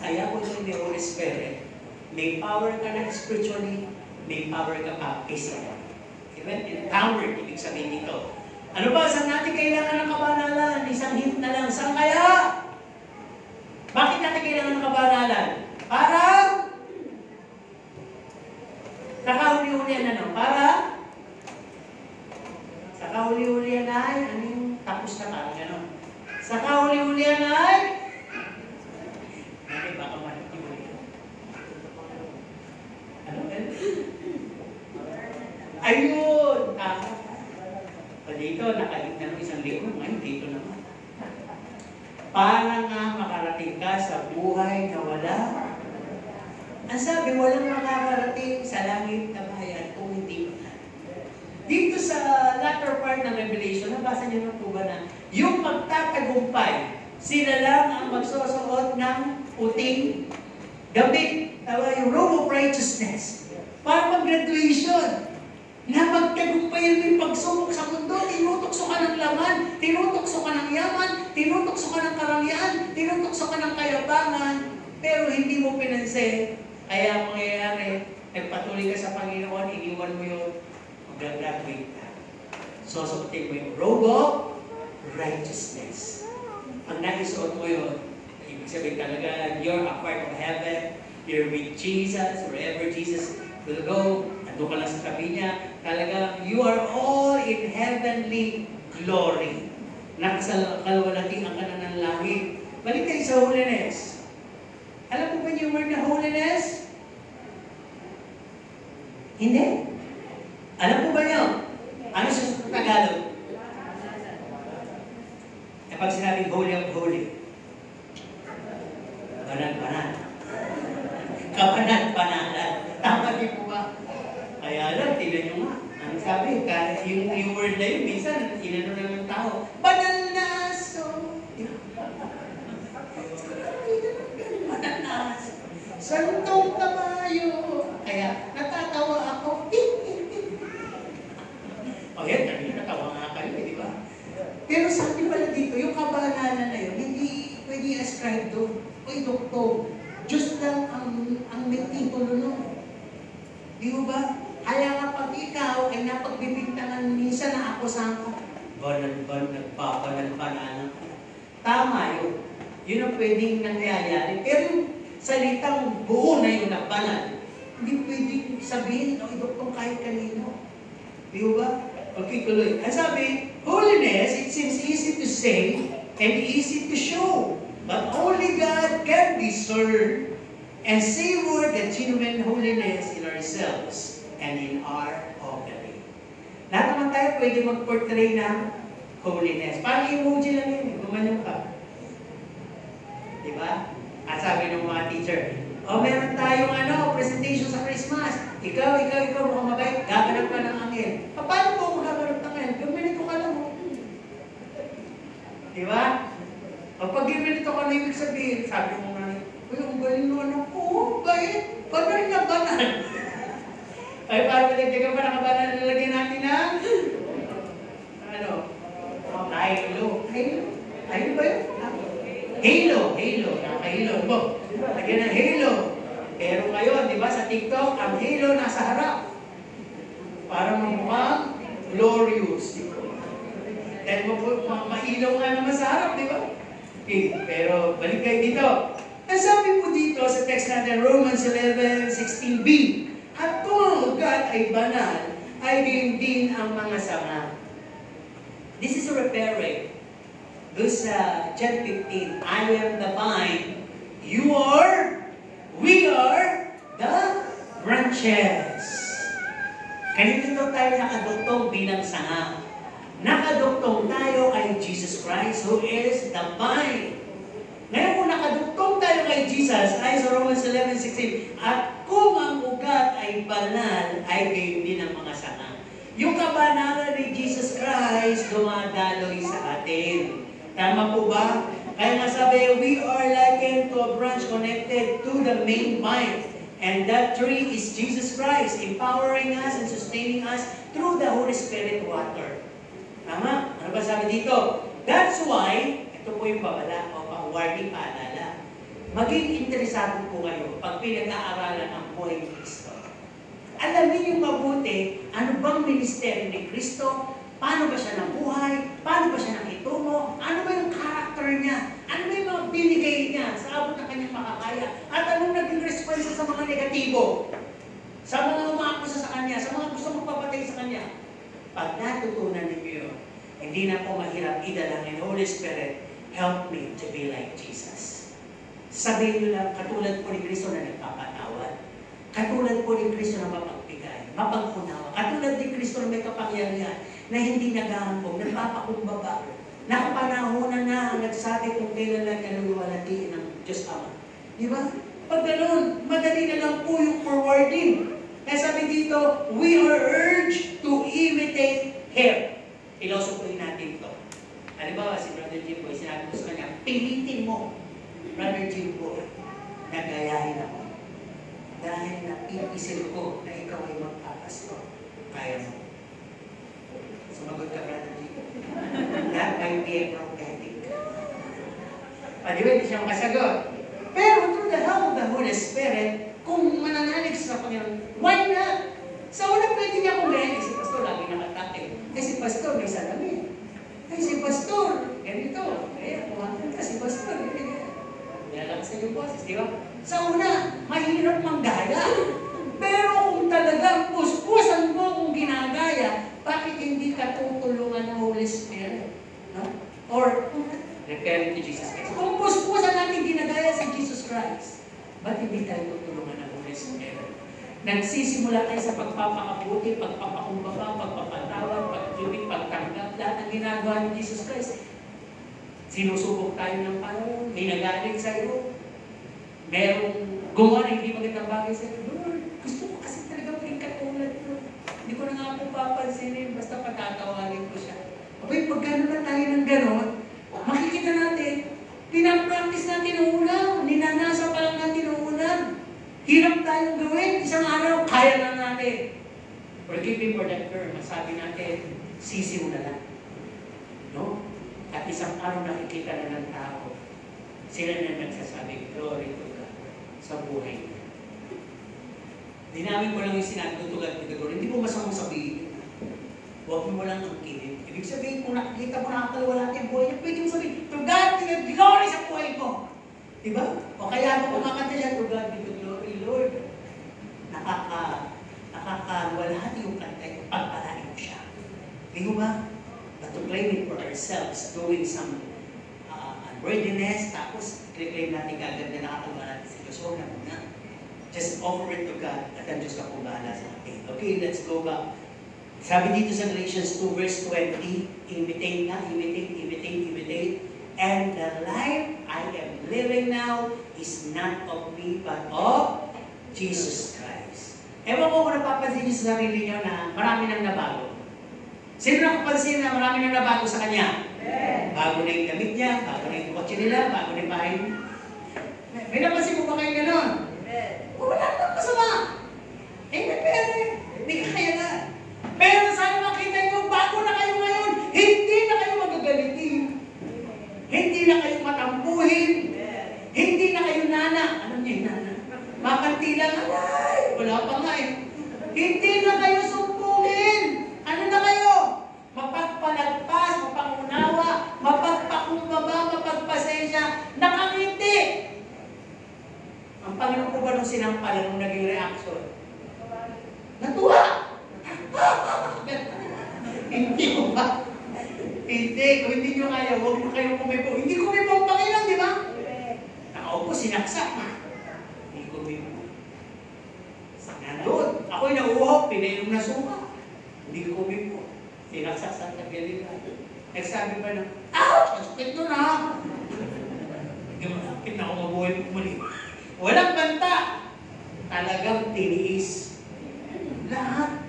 Kaya kung hindi Holy Spirit, may power ka na spiritually, may power ka pa physically. Even empowered, ibig sabihin dito. Ano ba? Saan natin kailangan ng kabanalan? Isang hint na lang. Saan kaya? Bakit natin kailangan ng kabanalan? Para nakahuli-huli ano? Para sa kahuli-hulihan ay, ano yung tapos na parang gano'n? Sa kahuli-hulihan ay, okay, baka manipuli. Ano? Ayun! Tama. Dito, nakalit na ng isang linggo, ngayon dito naman. Para nga makarating ka sa buhay na wala. Ang sabi, walang makakarating sa langit na bayan kung hindi pa. Dito sa latter part ng Revelation, nabasa niyo na po ba na yung magtatagumpay, sila lang ang magsusuot ng puting damit, yung robe of righteousness, para mag-graduation. Na magtagumpay yung pagsubok sa mundo, tinutokso ka ng laman, tinutokso ka ng yaman, tinutokso ka ng karangyaan, tinutokso ka ng kayabangan, pero hindi mo pinansin. Kaya mangyayari, nagpatuloy ka sa Panginoon, iniwan mo yun, mag-graduate ka. Susuotin mo yung robe of righteousness. Pag naisuot mo yun, ibig sabihin talaga, you're a part of heaven, you're with Jesus, wherever Jesus will go, doon ka lang sa tabi niya, talaga, you are all in heavenly glory. Nakasalwalating ka na ng langit. Balik tayo sa holiness. Alam mo ba yung word na holiness? Hindi. Alam mo ba yun? Ano sa Tagalog? Kapag sinabing holy of holy, banal-banal. Kabanal-banalan. Tama din po ba? Kaya lang, tignan nyo nga. Ang sabi, yung word na yun, minsan, inano na ng tao, banal na aso. Banal na aso. Santong kabayo. Kaya, natatawa ako. O yan, natawa nga kayo, di ba? Pero sabi pala dito, yung kabanalan na yun, hindi pwede i-ascribe doon. O idoktor. Diyos lang ang may titulo nun. Di ba? Kaya nga pag ikaw ay napagbibintangan minsan na ako saan ka, banal-banal, nagpapanal-panalan ka. Tama yun. Yun ang pwedeng nangyayari. Pero yung salitang buo na yung nabanal, hindi pwedeng sabihin o idoktong kahit kanino. Di ba? Pagkikuloy. Ang sabi, holiness, it seems easy to say and easy to show. But only God can discern and savor the genuine holiness in ourselves and in our offering. Lahat naman tayo pwede mag-portray ng holiness. Parang emoji lang yun, gumanyan ka. Diba? At sabi ng mga teacher, meron tayong presentation sa Christmas. Ikaw, mukhang mabait, gaganap ka ng angel. Paano po ako gaganap ng angel? Guminito ka lang. Diba? Pag giminito ka na ibig sabihin, sabi mo nga, uy, ang galing mo anak ko, bait, banal na banal. Ay, parang nagdagan pa nakabanal na lagyan natin ng halo. Halo ba yun? Halo. Nakahalo. Lagyan ng halo. Pero ngayon, di ba, sa TikTok, ang halo nasa harap. Para mamukhang glorious. Dahil mailaw nga naman sa harap, di ba? Okay, pero balik kayo dito. Ang sabi po dito sa text natin, Romans 11:16b, at kung ang ugat ay banal, ay gayon din ang mga sanga. This is referring doon sa John 15, I am the vine, we are the branches. Ganito tayo nakaduktong bilang sanga. Nakaduktong tayo kay Jesus Christ, who is the vine. Ngayon kung nakaduktong tayo kay Jesus, ay sa Romans 11:16, at kung ang ugat ay banal, ay gayon din ang mga sanga. Yung kabanalan ni Jesus Christ, dumadaloy sa atin. Tama po ba? Kaya nga sabi, we are likened to a branch connected to the main vine. And that tree is Jesus Christ, empowering us and sustaining us through the Holy Spirit water. Tama? Ano ba sabi dito? That's why, ito po yung babala o pang-warning paalala. Maging interesado po kayo pag pinag-aaralan ang buhay ni Kristo. Alamin yung mabuti, ano bang ministeryo ni Kristo? Paano ba siya nabuhay? Paano ba siya nakitungo? Ano ba yung character niya? Ano ba yung mga binigay niya sa abot ng kanyang makakaya? At anong naging response sa mga negatibo? Sa mga umaakusa sa kanya, sa mga gusto magpapatay sa kanya? Pag natutunan ninyo yun, Hindi na po mahirap idalangin, Holy Spirit, help me to be like Jesus. Sabihin nyo lang, katulad po ni Kristo na nagpapatawad. Katulad po ni Kristo na mapagbigay, mapagkunawa. Katulad ni Kristo na may kapangyarihan, na hindi nagahambog, nagpapakumbaba. Nakapanahonan na nagsabi kung kailan lang naluluwalatiin ng Diyos Ama. Di ba? Pag gano'n, madali na lang po yung forwarding. Kaya sabi dito, we are urged to imitate Him. Ilosopuin natin ito. Halimbawa, si Brother Jim Boy, sinabi ko sa kanya, pilitin mo, Brother Jim Boy, na gayahin ako. Dahil napipisil ko na ikaw ay magpapasko. Kaya mo. Sumagot ka, Brother Jim. That might be a prophetic. Padiba, hindi siya makasagot. Pero through the help of the Holy Spirit, kung mananalig sa Panginoon, why not? Sa una pwede niya kung gayahin, si Pastor lagi nakatake. Si Pastor may salamin. Si Pastor, ganito. Kaya, kumakan ka, si Pastor, ganito. Kaya lang sa iyo boses, di ba? Sa una, mahirap manggaya. Pero kung talagang puspusan mo kung ginagaya, bakit hindi ka tutulungan ng Holy Spirit? No? Or, referring to Jesus Christ. Kung puspusan natin ginagaya si Jesus Christ, ba't hindi tayo tutulungan ng Holy Spirit? Nagsisimula tayo sa pagpapakabuti, pagpapakumbaba, pagpapatawad, pagtubig, pagtanggap, lahat ng ginagawa ni Jesus Christ. Sinusubok tayo ng panahon, may nagalit sa iyo, merong gumawa na hindi magandang bagay sa iyo. Lord, gusto ko kasi talaga maging katulad ko. Hindi ko na nga po papansinin, basta patatawagin ko siya. Okay, pag gano'n na tayo ng gano'n, makikita natin, pinapractice natin ang ulam, ninanasa pa lang natin ang ulam. Hirap tayong gawin, isang araw, kaya na natin. Forgive me for that term, masabi natin, sisiw na lang. No? At isang araw nakikita na ng tao, sila na nagsasabi, glory to God sa buhay niya. Dinamin ko lang yung sinabi ko tulad ni Gagor, hindi mo masamang sabihin. Huwag mo lang angkinin. Ibig sabihin, kung nakikita mo nakakaliwala yung buhay niya, pwede mo sabihin, to God be the glory sa buhay ko. Diba? O kaya mo kumakanta siya, to God be the glory, Lord. Nakakaliwalhati yung kanta, pagpalain mo siya. Di ba? But to claim it for ourselves, doing some unworthiness, tapos claim natin agad na nakakaliwa natin sa Diyos. Huwag na muna. Just offer it to God at ang Diyos na kung bahala sa atin. Okay, let's go back. Sabi dito sa Galatians 2 verse 20, imitate na, imitate. And the life I am living now is not of me, but of Jesus Christ. Ewan ko kung napapansin niyo sa sarili niyo na marami nang nabago. Sino nakapansin na marami nang nabago sa kanya? Bago na yung damit niya, bago na yung kotse nila, bago na yung bahay niya. May napansin mo ba kayo gano'n? Wala nang masama. May kakayanan. Pero sana makita niyo, bago na kayo ngayon, hindi na kayo magagalitin. Hindi na kayo matampuhin. Hindi na kayo nana. Ano niya yung nana? Makanti lang, ay, wala pa nga eh. Hindi na kayo sumpungin. Ano na kayo? Mapagpalagpas, mapangunawa, mapagpakumbaba, mapagpasensya, nakangiti. Ang Panginoon ko ba nung sinampalan nung naging reaction? Natuwa! Hindi ko ba? Hindi, kung hindi nyo kaya, huwag mo kayong kumipo. Hindi kumipo ang Panginoon, di ba? Nakaupo, sinaksak na. Hindi kumipo. Nandun, ako'y nauuhaw, pinainom na suka. Hindi kumipo. Sinaksak sa kagalitan. Nagsabi pa na, ouch! Ang sakit nun ha! Hindi mo nakit na ako mabuhay muli. Walang banta. Talagang tiniis. Lahat.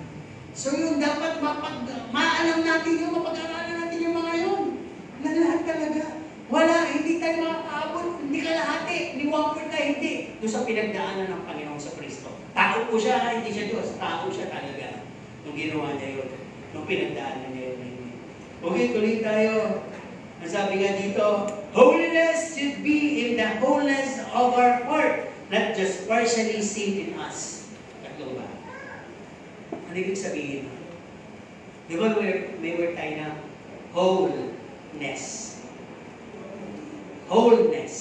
So yung dapat maalam natin yung mapag-aralan natin yung mga yun. Na lahat talaga. Wala, hindi tayo makakaabot. Hindi kalahati. Ni 1/4 tayo, hindi. Doon sa pinagdaanan ng Panginoon sa Kristo. Tao po siya, hindi siya Diyos. Tao siya talaga. Nung ginawa niya yun. Nung pinagdaanan niya yun. Okay, tuloy tayo. Ang sabi nga dito, holiness should be in the wholeness of our heart, not just partially seen in us. Tatlo ba? Ano ibig sabihin? Di ba may word tayo na wholeness? Wholeness.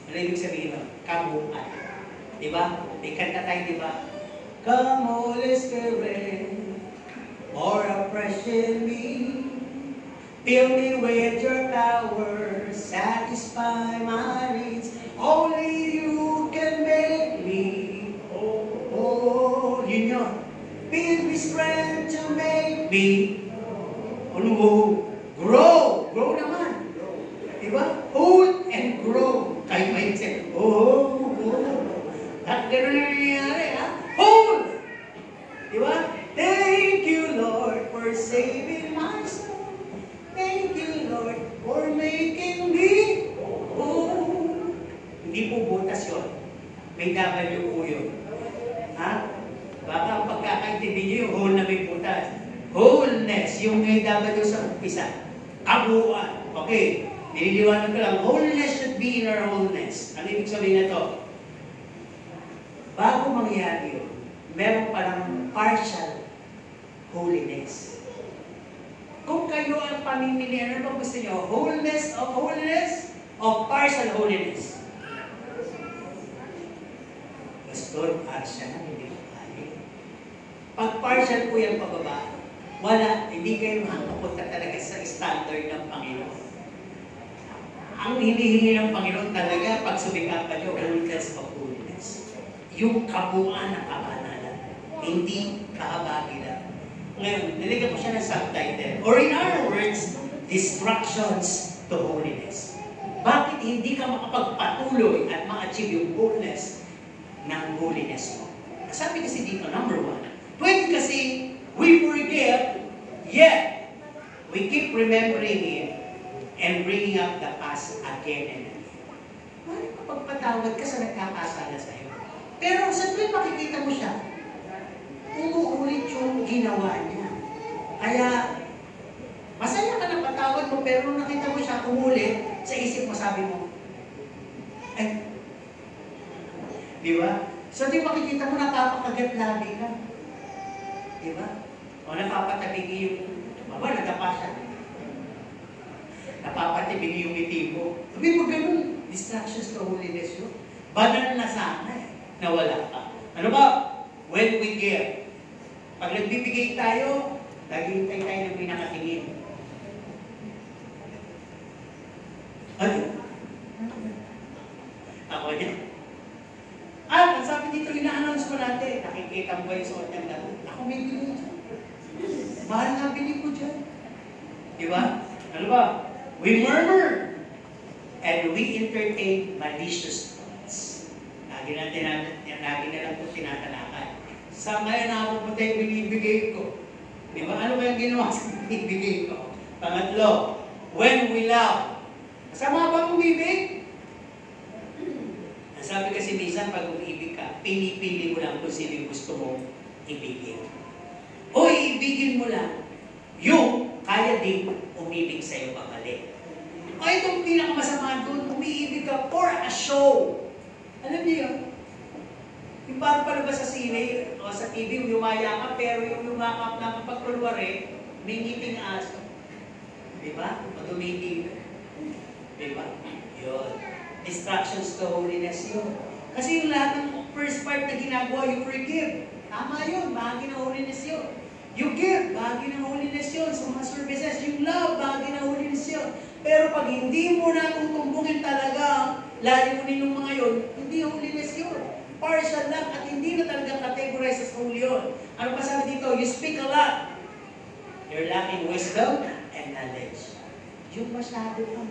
Ano ibig sabihin nun? Kabuuan. Di ba? May kanta tayo, di ba? Come, Holy Spirit, more afresh in me. Fill me with your power, satisfy my needs. Only you can make me whole. Yun yun. Give me strength to make me grow. Grow naman. Diba? Whole and grow. Kahit may say, at gano'n na nangyayari, ha? Whole! Diba? Thank you, Lord, for saving my soul. Thank you, Lord, for making me whole. Hindi po butas yun. May W po yun. Ha? Baka ang pagkakaintindi niyo yung whole na may butas. Wholeness, yung may W sa umpisa. Kabuuan. Okay. Nililiwanag ko lang. Wholeness should be in our wholeness. Ano ibig sabihin na to? Bago mangyari yun, meron parang partial holiness. Kung kayo ang pamimili, ano ba gusto nyo? Wholeness o partial holiness? Pastor, partial na, hindi ko kaya. Pag partial po yung pababa, wala, hindi kayo makakapunta talaga sa standard ng Panginoon. Ang hinihingi ng Panginoon talaga, pag sumikapan nyo, wholeness of holiness. Yung kabuuan ng kabanalan, hindi kahabagilan. Ngayon, niligyan ko siya ng subtitle. Or in other words, distractions to holiness. Bakit hindi ka makapagpatuloy at ma-achieve yung wholeness ng holiness mo? Sabi kasi dito, number 1, pwede kasi we forgive, yet we keep remembering it and bringing up the past again and again. Bakit kapagpatawad ka sa nagkakasala sa'yo? Pero sa tuwing makikita mo siya, umuulit yung ginawa niya. Kaya, masaya ka na patawad mo, pero nung nakita mo siya umulit, sa isip mo sabi mo, di ba? So, di makikita mo, napapakagat lagi ka. Di ba? O napapatabigi yung, nadapa siya. Napapatabigi yung ngiti mo. Sabi mo ganun, distractions to holiness yun. Banal na sana nawala ka. Ano ba? When we give. Pag nagbibigay tayo, naghihintay tayo ng pinakatingin. Ano? Ako niya. At ang sabi dito, ina-announce ko natin, nakikita mo ba yung suot ng dati? Ako may bili dyan. Mahal na bili ko dyan. Diba? Ano ba? We murmur and we entertain malicious thoughts. Lagi na lang ito tinatalakay. Sa ngayon nakapunta yung binibigay ko. Di ba? Ano ba yung ginawa sa binibigay ko? Pangatlo, when we love. Kasama ba umibig? Sabi kasi minsan pag umibig ka, pinipili mo lang kung sino yung gusto mo ibigin. O iibigin mo lang yung kaya din umibig sa'yo pabalik. O itong pinakamasama doon, umiibig ka for a show. Alam niyo yun? Yung parang palabas sa sine o sa TV, umaya ka, pero yung lumakap lang kapag kulwari, may ngiping aso. Diba? O tumitig. Diba? Yun. Distractions to holiness yun. Kasi yung lahat ng first part na ginagawa, you forgive. Tama yun, bahagi ng holiness yun. You give, bahagi ng holiness yun. Sa mga services, yung love, bahagi ng holiness yun. Pero pag hindi mo na tutumbungin talaga, layunin ng mga yun, hindi holiness yun. Partial lang at hindi na talaga categorize as holy yun. Ano pa sabi dito? You speak a lot. You're lacking wisdom and knowledge. Yung masyado ka.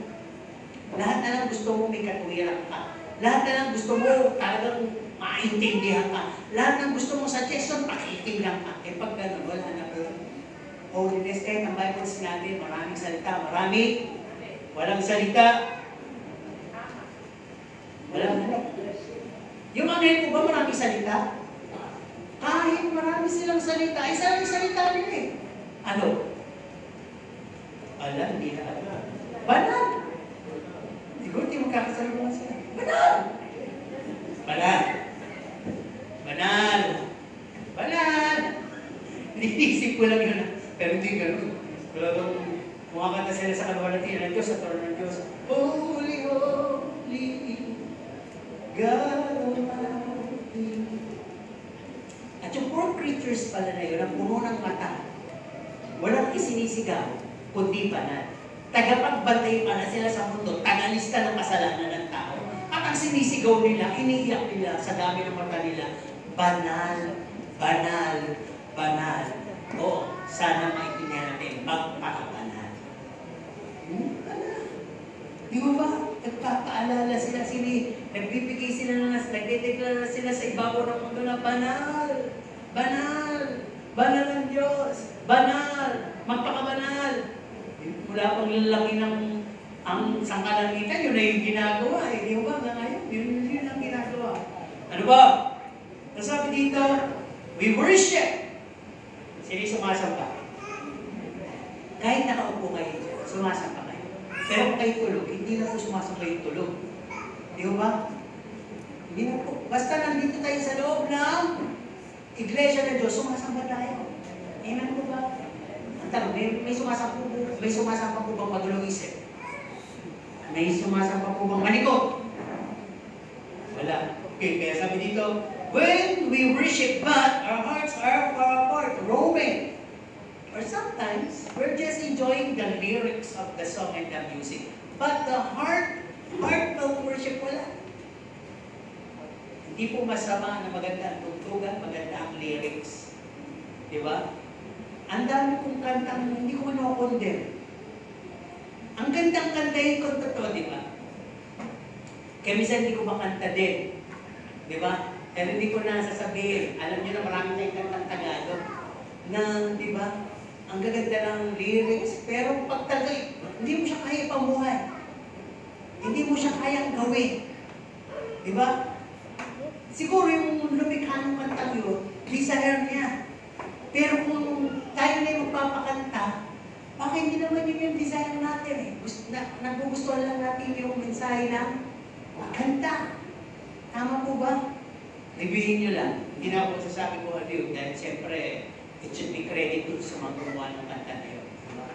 Lahat na lang gusto mo may katuwiran ka. Lahat na lang gusto mo talagang maintindihan ka. Lahat ng gusto mo suggestion, pakiting lang ka. Eh pag gano'n, wala na po. Holiness, kahit ang Bible sinabi, maraming salita. Marami. Walang salita. Walang salita. Yung anghel mo ba maraming salita? Kahit marami silang salita, isa lang salita nila eh. Ano? Alam, hindi na alam. Banal. Siguro di magkakasalungan sila. Banal! Banal! Banal! Banal! Iniisip ko lang yun. Pero hindi ganun. Wala bang kumakanta sila sa kaluwalhatian ng Diyos, sa trono ng Diyos. Holy, holy, God Almighty. At yung poor creatures pala na yun, ang puno ng mata, walang isinisigaw, kundi banal. Tagapagbantay pala sila sa mundo, tagalista ng kasalanan ng tao. At ang sinisigaw nila, iniiyak nila sa dami ng mata nila, banal, banal, banal. O, sana maintindihan natin, magpakabanal. Di ba ba? Nagpapaalala sila, nagbibigay sila nagdedeklara sila sa ibabaw ng mundo na banal, banal, banal ang Diyos, banal, magpakabanal. Mula pang lalaki ng ang sangkalangitan, yun na yung ginagawa. Di ba ba? Ngayon, yun ang ginagawa. Ano ba? Nasabi dito, we worship. Sino sumasampa? Kahit nakaupo kayo dyan, sumasampa kayo. Pero kung kayo tulog, hindi na po sumasampa yung tulog. Di ba? Hindi na po. Basta nandito tayo sa loob ng Iglesia ng Diyos, sumasamba tayo. Amen po ba? Ang tanong, may sumasampa po bang magulong isip? May sumasampa po bang manikot? Wala. Okay, kaya sabi dito, when we worship God, our hearts are far apart, roaming. Or sometimes, we're just enjoying the lyrics of the song and the music. But the heartfelt worship, wala. Hindi po masama na maganda ang tugtugan, maganda ang lyrics. Di ba? Ang dami kong kantang, hindi ko mano-condemn. Ang gandang kantahin ko totoo, di ba? Kaya minsan hindi ko makanta din. Di ba? Pero hindi ko na sasabihin. Alam niyo na marami tayong kantang Tagalog na, di ba? Ang gaganda ng lyrics, pero pag tagay, hindi mo siya kaya pamuhay. Hindi mo siya kayang gawin. Di ba? Siguro yung lumikha ng kantang yun, desire niya. Pero kung tayo na yung magpapakanta, baka hindi naman yun yung desire natin eh. Nagugustuhan lang natin yung mensahe ng kanta. Tama po ba? Ibihin nyo lang. Hindi na ako sasabi ko ano yun, dahil siyempre, it should be credit to sa mga gumawa ng kanta na yun. Diba?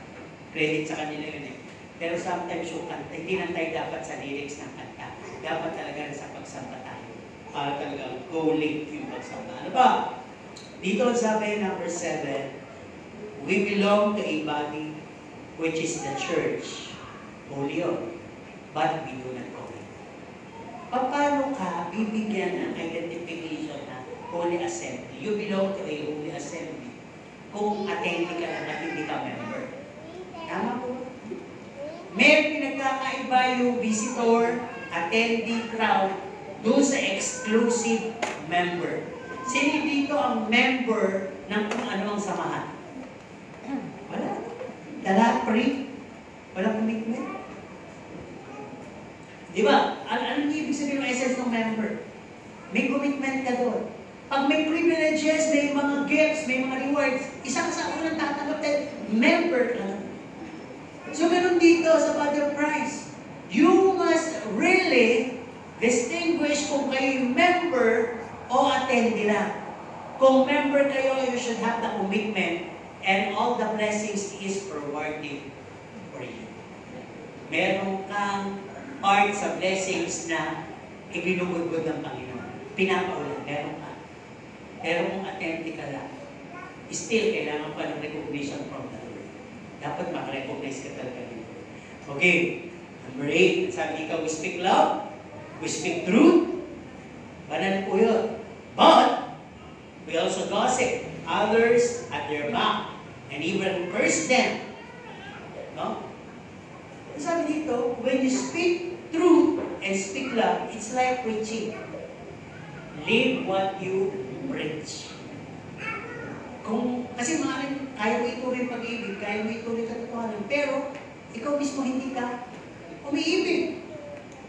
Credit sa kanila yun eh. Pero sometimes yung kanta, hindi na tayo dapat sa lyrics ng kanta. Dapat talaga sa pagsamba tayo. Para talaga go late yung pagsamba. Ano ba? Dito sabi number 7, we belong to a body which is the church. Holy yun. But we do not know it. Paano ka bibigyan ng identification na Holy Assembly? You belong to a Holy Assembly. Kung attendee ka lang at hindi ka member. Tama po? May pinagkakaiba yung visitor, attendee crowd, doon sa exclusive member. Sino dito ang member ng kung ano ang samahan? Wala. Dala free. Walang commitment. Di ba? Ano ibig sabihin ng essence ng member? May commitment ka doon. Pag may privileges, may mga gifts, may mga rewards, isa ka sa unang tatanggap dahil member ka lang. So, ganun dito sa body of Christ. You must really distinguish kung kayo member o attendee lang. Kung member kayo, you should have the commitment and all the blessings is rewarding for you. Meron kang part sa blessings na ibinubudbud ng Panginoon. Pinapaulan, meron ka. Pero kung attendee ka lang, still kailangan pa ng recognition from the Lord. Dapat makarecognize ka talaga dito. Okay, number 8, sabi ikaw, we speak love, we speak truth, banal po yun. But, we also gossip others at their back and even curse them. No? Sabi dito, when you speak truth and speak love, it's like preaching. Live what you preach. Kasi maaaring kaya mo ituloy pag-ibig, kaya mo ituloy katotohanan, pero ikaw mismo hindi ka umiibig.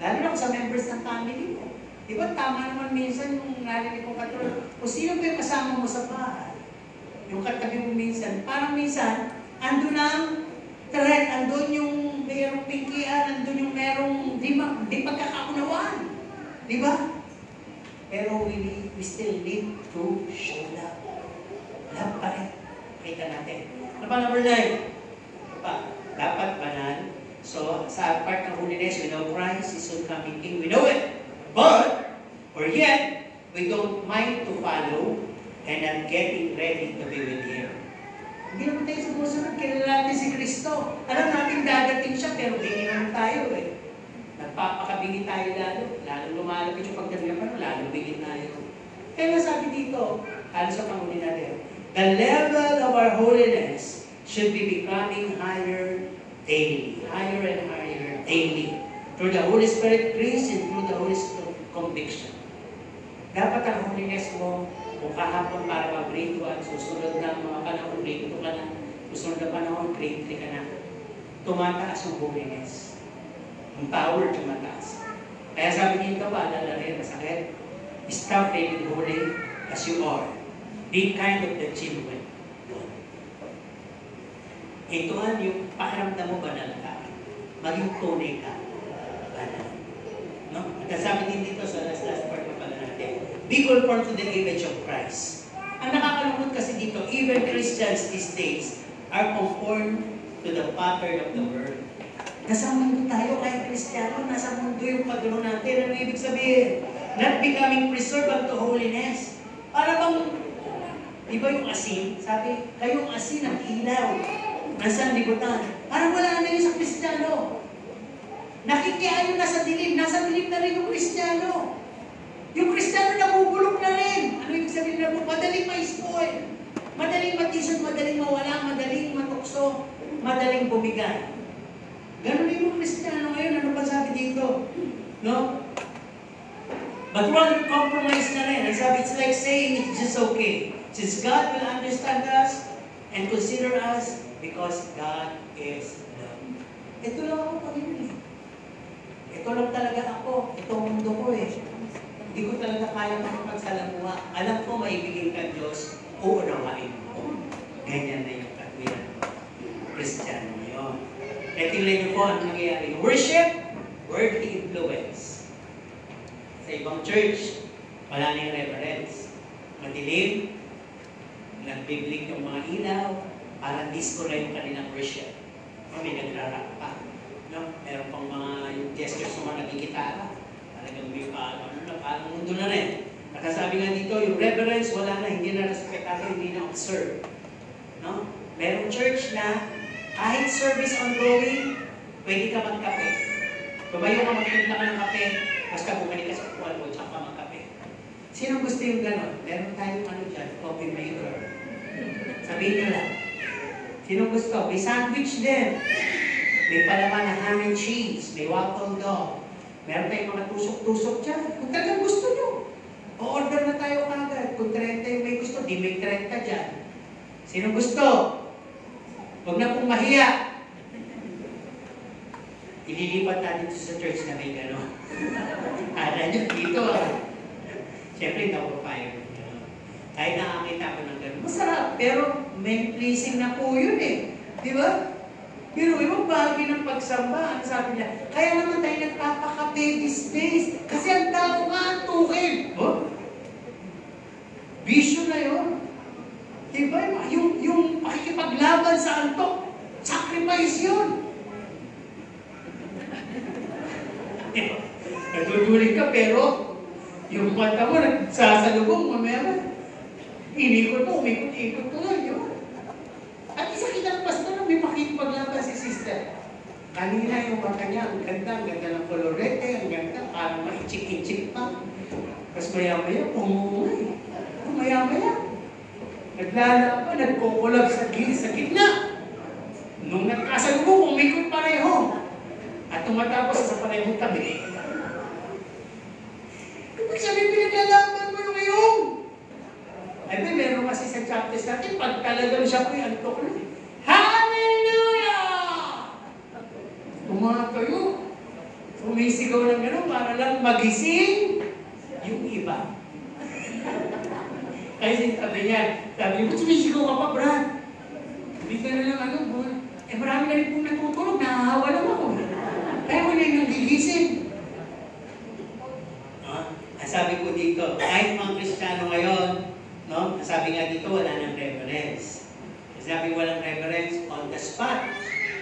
Lalo na sa members ng family mo. Di ba tama naman minsan yung narinig ko katulad, o sino ba yung kasama mo sa bahay? Yung katabi mo minsan, parang minsan, andun ang threat, andun yung mayroong pingkian, andun yung mayroong di pagkakaunawaan. Di ba? Pero we still need to show love. Love pa rin. Kita natin. Ano ba number 9? Dapat banal. So, sa part ng holiness, we know Christ is soon coming King. We know it. But, or yet, we don't mind to follow and I'm getting ready to be with Him. Hindi naman tayo sumusunod. Kilala natin si Kristo. Alam natin dadating siya, pero bingi naman tayo eh. Nagpapakabingi tayo lalo. Lalo lumalapit yung pagdating pa, lalo bingin tayo. Kaya sabi dito, halos sa pangunin natin, the level of our holiness should be becoming higher daily. Higher and higher daily. Through the Holy Spirit grace and through the Holy Spirit conviction. Dapat ang holiness mo, kung kahapon para mag-grade 1, susunod na mga panahon, grade 2 ka na, susunod na panahon, grade 3 ka na. Tumataas yung holiness. Yung power tumataas. Kaya sabi dito, paalala rin, masakit. Stop being holy as you are. Be kind of the children. Itoan yung pakiramdam mo banal ka. Maging tunay ka. Banal. No? At sabi din dito sa last part na pala natin, be conformed to the image of Christ. Ang nakakalungkot kasi dito, even Christians these days are conformed to the pattern of the world. Nasa mundo tayo, kahit Kristiyano, nasa mundo yung pagano natin. Ano ibig sabihin? Not becoming preserved unto holiness. Para bang, di ba yung asin? Sabi, kayong asin ang ilaw. Nasa libutan. Parang wala na yun sa Kristiyano. Nakikiayo nasa dilim na rin yung Kristiyano. Yung Kristiyano nabubulok na rin. Ano ibig sabihin na po? Madaling ma-spoil. Madaling matisod, madaling mawala, madaling matukso, madaling bumigay. Ganun yung Kristiyano ngayon. Ano pa sabi dito? No? But one compromise na rin. Ang sabi, it's like saying it's just okay. Since God will understand us and consider us because God is love. Ito lang ako, Panginoon. Ito lang talaga ako. Ito ang mundo ko eh. Hindi ko talaga kaya makipagsalamuha. Alam ko maibigay ka Diyos, uunawain mo. Ganyan na yung katwiran. Kristiyano ngayon. Kaya tingnan niyo po ang nangyayari. Worship, worldly influence. Sa ibang church, wala na yung reverence. Madilim, nagbiblik yung mga ilaw, parang disco na yung kanilang worship. May nagrarap pa. No? Meron pang mga yung gestures ng mga nagkikitara. Talagang may parang mundo na rin. Nakasabi nga dito, yung reverence, wala na, hindi na respetado, hindi na observe. No? Merong church na kahit service ongoing, pwede ka magkape. Tumayo ka magtimpla ka ng kape, basta bumalik ka sa kuwan mo, tsaka magkape. Sino gusto yung gano'n? Meron tayong ano dyan, coffee maker. Sabihin nyo lang. Sino gusto? May sandwich din. May palaman na ham and cheese. May waffle dog. Meron tayong mga tusok-tusok dyan. Kung talagang gusto nyo, o-order na tayo kagad. Kung 30 yung may gusto, di may 30 dyan. Sino gusto? Huwag na pong mahiya. Ililipat natin sa church na may gano'n. Kala nyo dito Siyempre, hindi ako papayag. Kahit nakakita ko ng gano'n. Masarap, pero may pleasing na po yun eh. Di ba? Pero yung bagay ng pagsamba, ang sabi niya, kaya naman tayo nagpapakape these days. Kasi ang tao nga tukin. Oh? Bisyo na yun. Diba? Yung pakikipaglaban sa antok, sacrifice yun. Diba? Naduduling ka pero yung mata mo nagsasalubong, mamaya inikot mo, umikot-ikot ko lang yun. At isa kitang pastor na may pakikipaglaban si sister. Kanina yung mata niya, ang ganda ng kolorete, ang ganda, parang maichik-ichik pa. Tapos maya-maya, pumungay. Maya-maya. Naglalaban, nagkukulab sa gitna. Nung nagkasalubong, umikot pareho. At tumatapos sa parehong tabi. Ibig sabihin, pinaglalaban mo yung iyong. Ay, meron kasi sa chapters natin, pag talagang siya po yung antok na. Hallelujah! Tumatayo. Sumisigaw ng gano'n para lang magising yung iba. Kasi sabi niya, ba't sumisigaw ka pa, Brad? Hindi ka na lang ano, marami na rin pong natutulog, nahahawa lang ako. Kaya wala yung nagigising. Ang sabi ko dito, kahit mga Kristiyano ngayon, no? Sabi nga dito, wala nang reverence. Sabi walang reverence on the spot.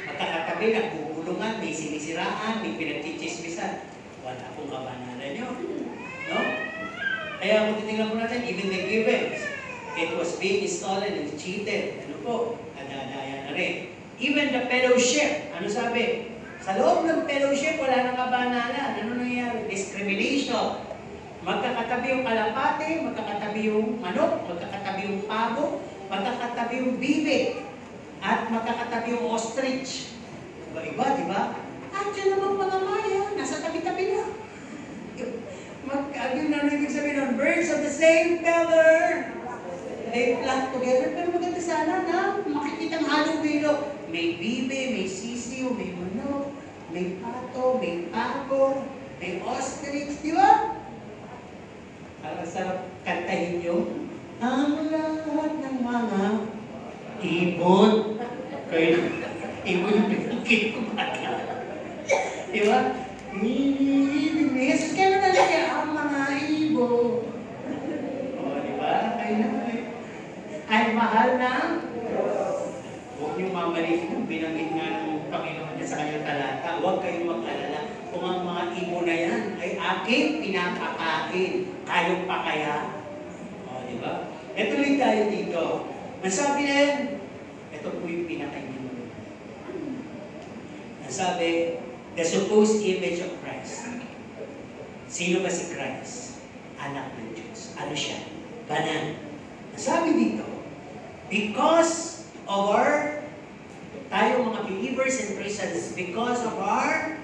Magkakatabi, nagbubulungan, may sinisiraan, may pinagchichismisan. Wala pong kabanalan yun. No? Kaya kung titingnan po natin, even the givens. It was being stolen and cheated. Ano po? Nadadaya na rin. Even the fellowship. Ano sabi? Sa loob ng fellowship, wala nang kabanalan. Ano nangyayari? Discrimination. Magkakatabi yung kalapate, magkakatabi yung manok, magkakatabi yung pabo, magkakatabi yung bibig, at magkakatabi yung ostrich. Iba-iba, di ba? At yun naman mga maya, nasa tabi-tabi na. Yun na ibig sabihin ng birds of the same feather. They flock together, pero maganda sana na makikita ang halong-bilo. May bibe, may sisiw, may manok, may pato, may pabo, may ostrich, di ba? Para sarap kantahin nyo, ang lahat ng mga ibon. Kaya, ibon yung pinagkit ko bata. Di ba? Jesus, kaya na talaga ang mga ibon. O, di ba? Ay naman. Ay mahal na. Huwag niyong mamalitin yung binanggit nga ng Panginoon niya sa kanyang talata. Huwag kayong mag-alala. Kung ang mga ibon na yan ay aking pinapakain, kayo pa kaya? O, di ba? Ito ulit tayo dito. Ang sabi na yan, ito po yung pinakainin. Ang sabi, the supposed image of Christ. Sino ba si Christ? Anak ng Diyos. Ano siya? Banal. Ang sabi dito, because of tayo mga believers and Christians, because of our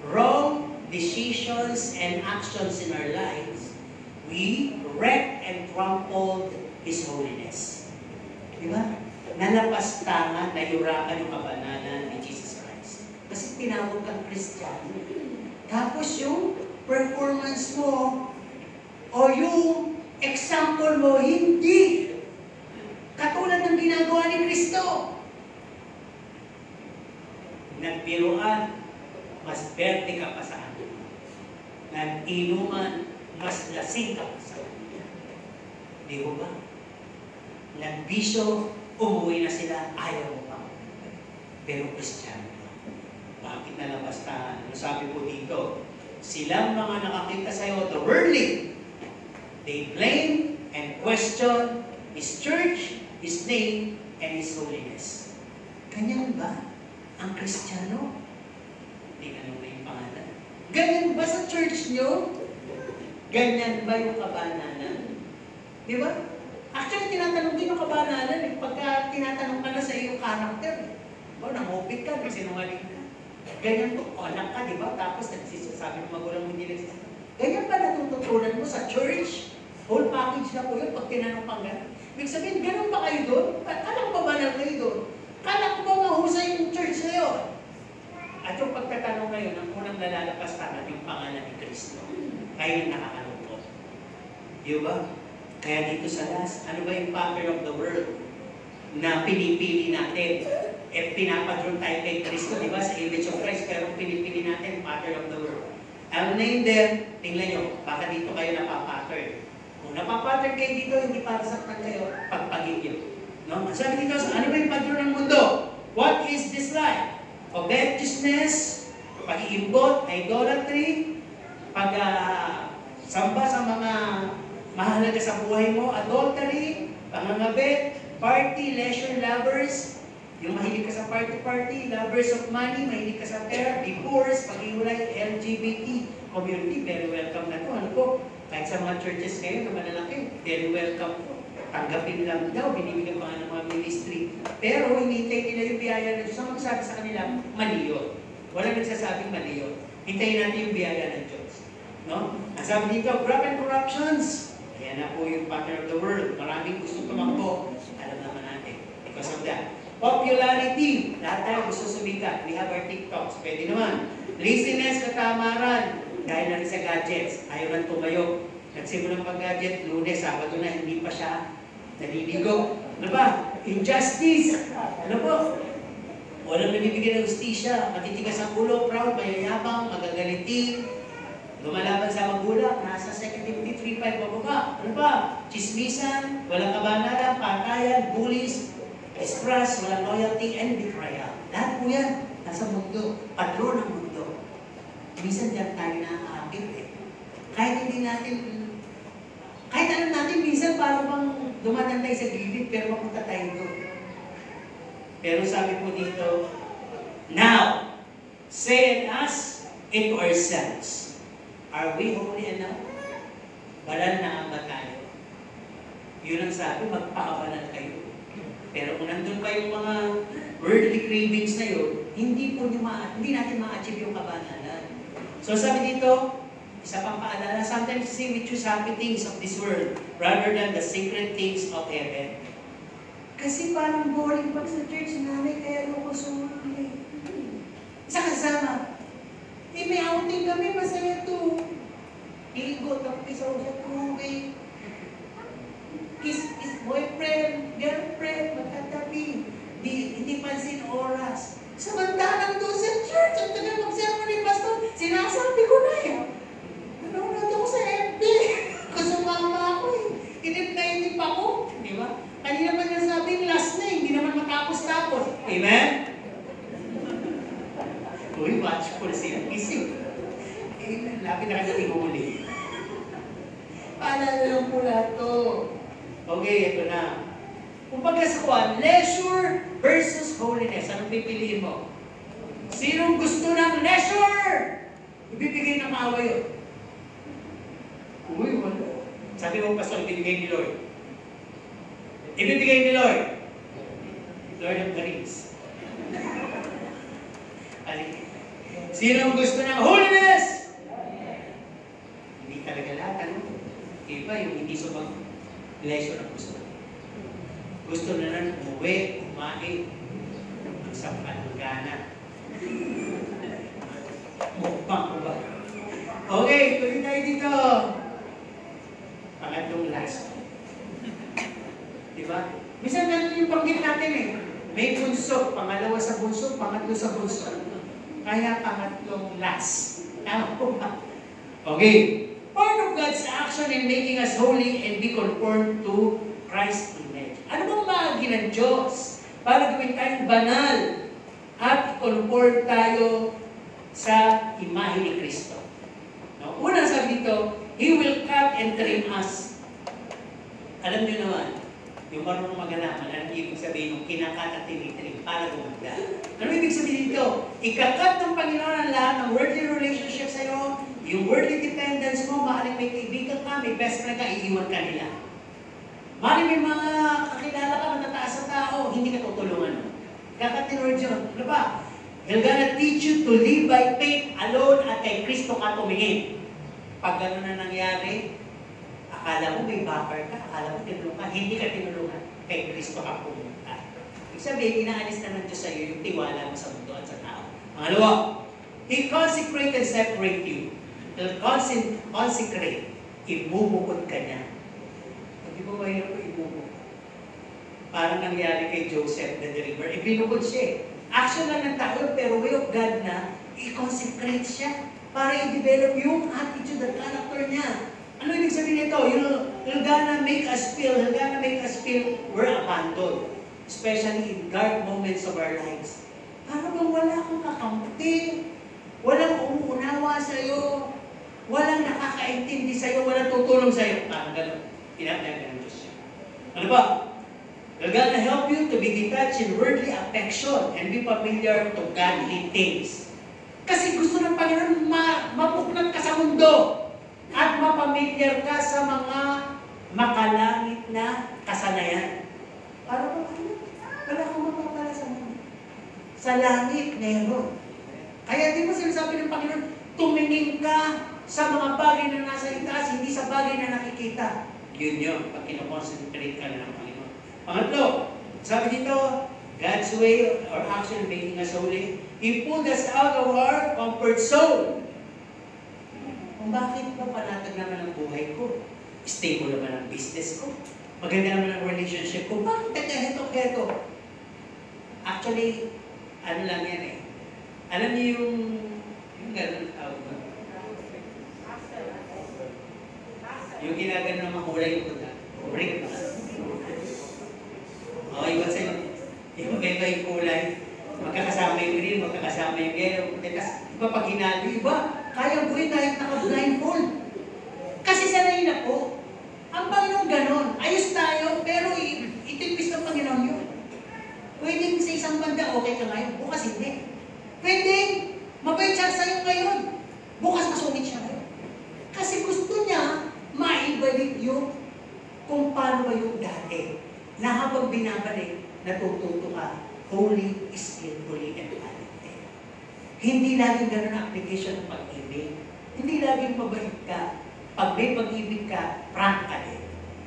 wrong decisions and actions in our lives, we wrecked and trampled His holiness. Di ba? Nalapastangan, nayurakan yung kabanalan ni Jesus Christ. Kasi tinawag kang Kristiyano. Tapos yung performance mo o yung example mo, hindi katulad ng ginagawa ni Kristo. Nagbiruan, mas berte ka pa sa akin. Nag-inuman, mas lasing ka pa sa akin. Di ba ba? Nagbisyo, umuwi na sila, ayaw mo pa. Pero Kristiyano. Bakit nalabastahan? Ano sabi po dito? Silang mga nakakita sa iyo, the worldly, they blame and question His church, His name, and His holiness. Ganyan ba ang Kristiyano? Tinanong na yung pangalan. Ganyan ba sa church nyo? Ganyan ba yung kabanalan? Di ba? Actually, tinatanong din yung kabanalan. Pagka tinatanong ka na sa iyong character, nangupit ka, sinungaling ka. Ganyan po, anak ka, di ba? Tapos nagsisasabi ng magulang mo hindi nagsisasabi. Ganyan ba natututunan mo sa church? Whole package na po yun pag tinanong pang gano'n. Ibig sabihin, ganun ba kayo doon? Kala ko ba banal kayo doon? Kala ko ba mahusay yung church na yun? At yung pagtatanong ngayon, ang unang nalalapastanan yung pangalan ni Kristo. Kaya nakakalungkot. Di ba? Kaya dito sa last, ano ba yung pattern of the world na pinipili natin? Pinapadron tayo kay Kristo, di ba? Sa image of Christ, pero pinipili natin pattern of the world. I'll name them, tingnan nyo, baka dito kayo napapattern. Kung napapattern kayo dito, hindi para saktan kayo, pagpagin nyo. No? Sabi dito, ano ba yung pattern ng mundo? What is this life? Covetousness, pag-iimbot, idolatry, pag-samba sa mga mahalaga sa buhay mo, adultery, pangangabit, party, leisure lovers, yung mahilig ka sa party-party, lovers of money, mahilig ka sa pera, divorce, pag-iwalay, LGBT community, very welcome na to. Ano po? Kahit sa mga churches kayo na malalaki, very welcome po. Tanggapin lang daw, binibigyan pa nga ng mga ministry. Pero hinihintay nila yung biyaya ng Diyos. Ang magsabi sa kanila, mali yun. Walang nagsasabing mali yun. Hintayin natin yung biyaya ng Diyos. No? Ang sabi dito, graft and corruptions. Ayan na po yung pattern of the world. Maraming gusto tumakbo. Alam naman natin. Because of that. Popularity. Lahat tayo gusto sumikat. We have our TikToks. Pwede naman. Laziness, katamaran. Dahil na rin sa gadgets. Ayaw nang tumayo. Nagsimulang pag-gadget, Lunes, Sabado na, hindi pa siya naliligo. Ano ba? Injustice. Ano po? Walang nabibigyan ng justisya. Matitigas ang ulo, proud, mayayabang, magagaliti. Lumalaban sa magulang, nasa 2 Timothy 3:5 pababa. Ano ba? Chismisan, walang kabanalan, patayan, bullies, distrust, walang loyalty, and betrayal. Lahat po yan, nasa mundo, padro ng mundo. Minsan diyan tayo nakakakit eh. Kahit hindi natin, kahit alam natin, minsan parang bang dumadaan tayo sa gilid, pero mapunta tayo doon. Pero sabi po dito, now, say us into ourselves, are we holy enough? Banal na ba tayo? Yun ang sabi, magpakabanal kayo. Pero kung nandun pa yung mga worldly cravings na yun, hindi natin ma-achieve yung kabanalan. So sabi dito, isa pang paalala, sometimes we choose happy things of this world rather than the sacred things of heaven. Kasi parang boring pag sa church namin, kaya ako sumuli. Sa kasama, may outing kami, masaya to. Igo, tapos sa tubig. Kiss boyfriend, girlfriend, magkatabi. Hindi pansin oras. Samantalang doon sa church, ang tagal mag-serve ni Pastor, sinasabi ko na eh. Nanonood ako sa FB. Kasumama ako eh. Inip ako. Di ba? Kanina pa niya sabi, last na hindi naman matapos-tapos. Amen? Uy, watchful siya. Isip. Amen. Lapit na kanya ihuli. Paalala lang po lahat to. Okay, ito na. Kung pagkaskuhan, leisure versus holiness. Anong pipiliin mo? Sinong gusto ng leisure? Ibibigay ng maawa yun. Uy, wala. Sabi mo, Pastor, ibibigay ni Lord. Ibibigay ni Lord. Lord of the Rings. Sinong gusto ng holiness? Hindi talaga lahat. Ano? Iba yung hindi subang leisure ang gusto. Gusto na lang umuwi, kumain, magsampal ng gana. Mukbang ko ba? Okay, tuloy tayo dito. Pangatlong last. Diba? Minsan ganun yung panggit natin eh. May bunso, pangalawa sa bunso, pangatlo sa bunso. Kaya pangatlong last. Tama po ba? Okay. Part of God's action in making us holy and be conformed to Christ's image. Ano bang mahagi ng Diyos para gawin tayong banal at conform tayo sa imahe ni Kristo? No? Una sabi dito, He will cut and trim us. Alam niyo naman, yung marunong magalaman, anong ibig sabihin ng kinakat at tinitrim para gumanda? Ano ibig sabihin dito? Ikakat ng Panginoon ang lahat ng worldly relationship sa'yo, yung worldly dependence mo, maaaring may kaibigan ka, may best friend ka, iiwan ka nila. Maaaring may mga kakilala ka, matataas sa tao, hindi ka tutulungan. Kakat ni Lord yun. Ano ba? He'll gonna teach you to live by faith alone at kay Kristo ka tumingin. Pag gano'n na nangyari, akala mo may buffer ka, akala mo tinulungan ka, hindi ka tinulungan, kay Kristo ka pumunta. Ibig sabihin, inaalis na ng Diyos sa iyo yung tiwala mo sa mundo at sa tao. Pangalawa, He consecrate and separate you. He'll consecrate. Ibubukod ka niya. Hindi mo mahirap ko ibubukod. Parang nangyari kay Joseph the deliverer. Ibinukod siya eh. Action lang ng tao, pero way of God na, i-consecrate siya para i-develop yung attitude at character niya. Ano ibig sabihin nito? He'll gonna make us feel we're abandoned. Especially in dark moments of our lives. Para bang wala kang kakampi? Walang umuunawa sa'yo? Walang nakakaintindi sa'yo? Walang tutulong sa'yo? Parang gano'n. Pinapayag ng Diyos siya. Ano ba? He'll gonna help you to be detached in worldly affection and be familiar to godly things. Kasi gusto ng Panginoon mapuknat ka sa mundo at mapamilyar ka sa mga makalangit na kasanayan. Para ba wala kang mapapala sa mundo. Sa langit, meron. Kaya di mo sinasabi ng Panginoon, tumingin ka sa mga bagay na nasa itaas, hindi sa bagay na nakikita. Yun yun, pag kinoconcentrate ka na ng Panginoon. Pangatlo, sabi dito, God's way or action making us holy, He pulled us out of our comfort zone. Kung bakit ba panatag naman ang buhay ko? Stable naman ang business ko? Maganda naman ang relationship ko? Bakit heto? Actually, ano lang yan eh. Alam niyo yung gano'n tawag ba? Yung ginagano ng mahulay yung puta. Break. Okay, iwan sa'yo. Yung iba yung kulay. Magkakasama yung green, magkakasama yung yellow. Tapos, iba pag hinalo, iba, kaya buhay kahit naka-blindfold. Kasi sanay na po. Ang Panginoon ganon. Ayos tayo, pero mabait ka ngayon, bukas hindi. Pwede, mabait siya sa'yo ngayon. Bukas masungit siya ngayon. Kasi gusto niya maibalik yung kung paano ba yung dati. Na habang binabalik, natututo ka, holy, skillfully, and talented. Hindi laging ganun ang application ng pag-ibig. Hindi laging mabait ka. Pag may pag-ibig ka, prank ka din.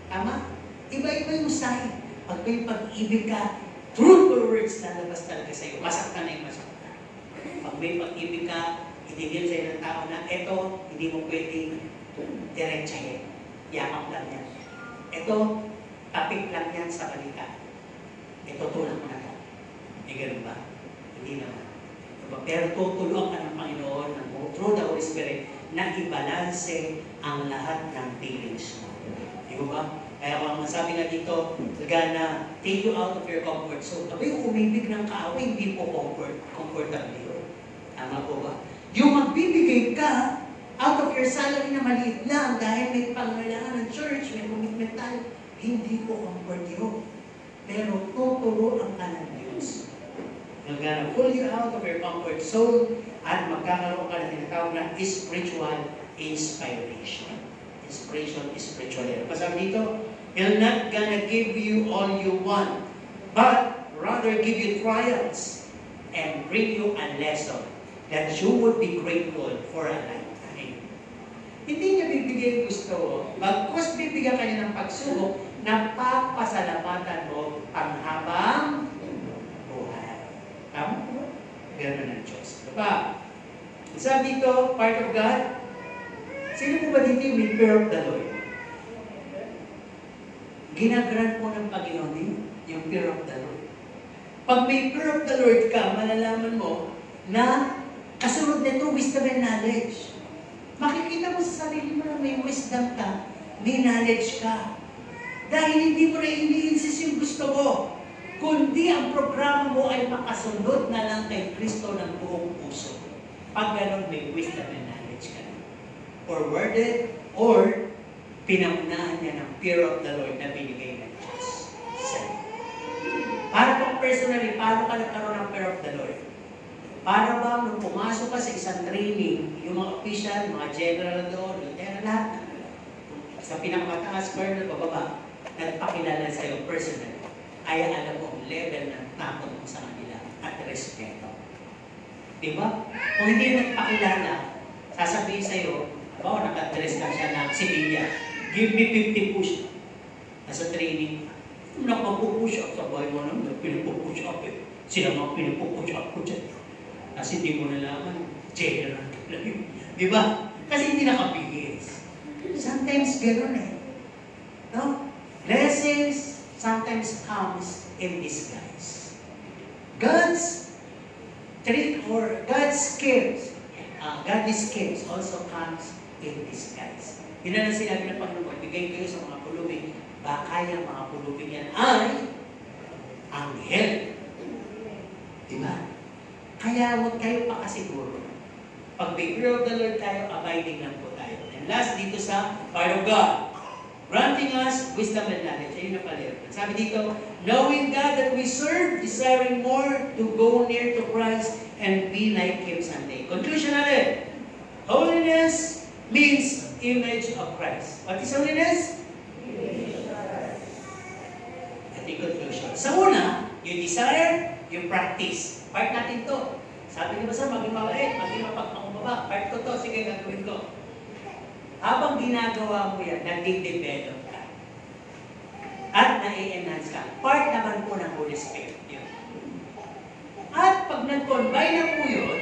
Tama? Iba-iba yung style. Pag may pag-ibig ka, truthful words na labas talaga sa'yo. Masaktan na yung masaktan. Pag may pag-ibig ka, itigil sa'yo ng tao na eto, hindi mo pwedeng diretsahin. Yakap lang yan. Eto, tapik lang yan sa balikan. Ito, tulak mo na ka. Hindi ganun ba? Hindi naman. Diba? Pero tutulungan ka ng Panginoon through the Holy Spirit na ibalanse ang lahat ng feelings mo. Di ba? Kaya kung masabi nga dito, gana take you out of your comfort zone. Sabi yung umibig ng kaaway, hindi po comfortable yun. Tama po ba? Yung magbibigay ka out of your salary na maliit lang dahil may pangailangan ng church, may commitment tayo, hindi po comfort yun. Pero tuturuan ka ng Diyos. You're gonna pull you out of your comfort zone at magkakaroon ka ng tinatawag na spiritual inspiration. Inspiration, spiritual. Pasabi dito, He'll not gonna give you all you want, but rather give you trials and bring you a lesson that you would be grateful for a lifetime. Hindi niya bibigay yung gusto mo, bagkus bibigyan ka niya ng pagsubok na papasalamatan mo panghabang buhay. Tama po? Ganun ang Diyos. Diba? Sabi dito, part of God, sino po ba dito yung may fear of the Lord? Ginagrant mo ng Panginoon yung fear of the Lord. Pag may fear of the Lord ka, malalaman mo na kasunod nito, wisdom and knowledge. Makikita mo sa sarili mo na may wisdom ka, may knowledge ka. Dahil hindi mo na ini-insist yung gusto mo, kundi ang programa mo ay makasunod na lang kay Kristo ng buong puso. Pag ganun, may wisdom and knowledge ka na. Forwarded or pinamunahan niya ng fear of the Lord na binigay ng Diyos sa'yo. Para kung personally, paano ka nagkaroon ng fear of the Lord? Para ba nung pumasok ka sa isang training, yung mga official, mga general doon, lieutenant, lahat, sa pinakamataas, colonel, bababa, nagpakilala sa'yo personally, ay alam mo ang level ng takot mo sa kanila at respeto. Diba? Kung hindi nagpakilala, sasabihin sa'yo, nakadress lang siya ng civilian, give me 50 push. Nasa training, nakapupush up sa bahay mo naman, pinupupush up eh. Sila mga pinupupush up ko dyan. Kasi hindi mo nalaman, general lang yun. Diba? Kasi hindi nakapigis. Sometimes gano'n eh. No? Blessings sometimes comes in disguise. God's trick or God's schemes, godly schemes also comes in disguise. Yun na lang sinabi ng Panginoon, bigay kayo sa mga pulubing, baka yung mga pulubing yan ay anghel. Diba? Kaya huwag kayo pakasiguro. Pag may fear of the Lord tayo, abiding lang po tayo. And last, dito sa part of God, granting us wisdom and knowledge. Ayun na pala. Sabi dito, knowing God that we serve, desiring more to go near to Christ and be like Him someday. Conclusion natin. Holiness means image of Christ. What is holiness? Image of Christ. At yung conclusion. Sa una, you desire, you practice. Part natin to. Sabi niyo ba sa maging mabait, maging mapagpakumbaba. Part ko to, sige gagawin ko. Habang ginagawa mo yan, nag-develop ka. At na-enhance ka. Part naman po ng Holy Spirit yun. At pag nag-combine na po yun,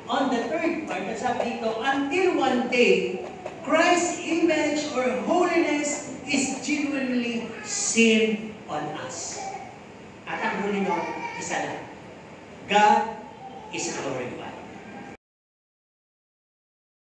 on the third part, sabi dito, until one day, Christ's image or holiness is genuinely seen on us. At ang huli nun, isa lang. God is glorified.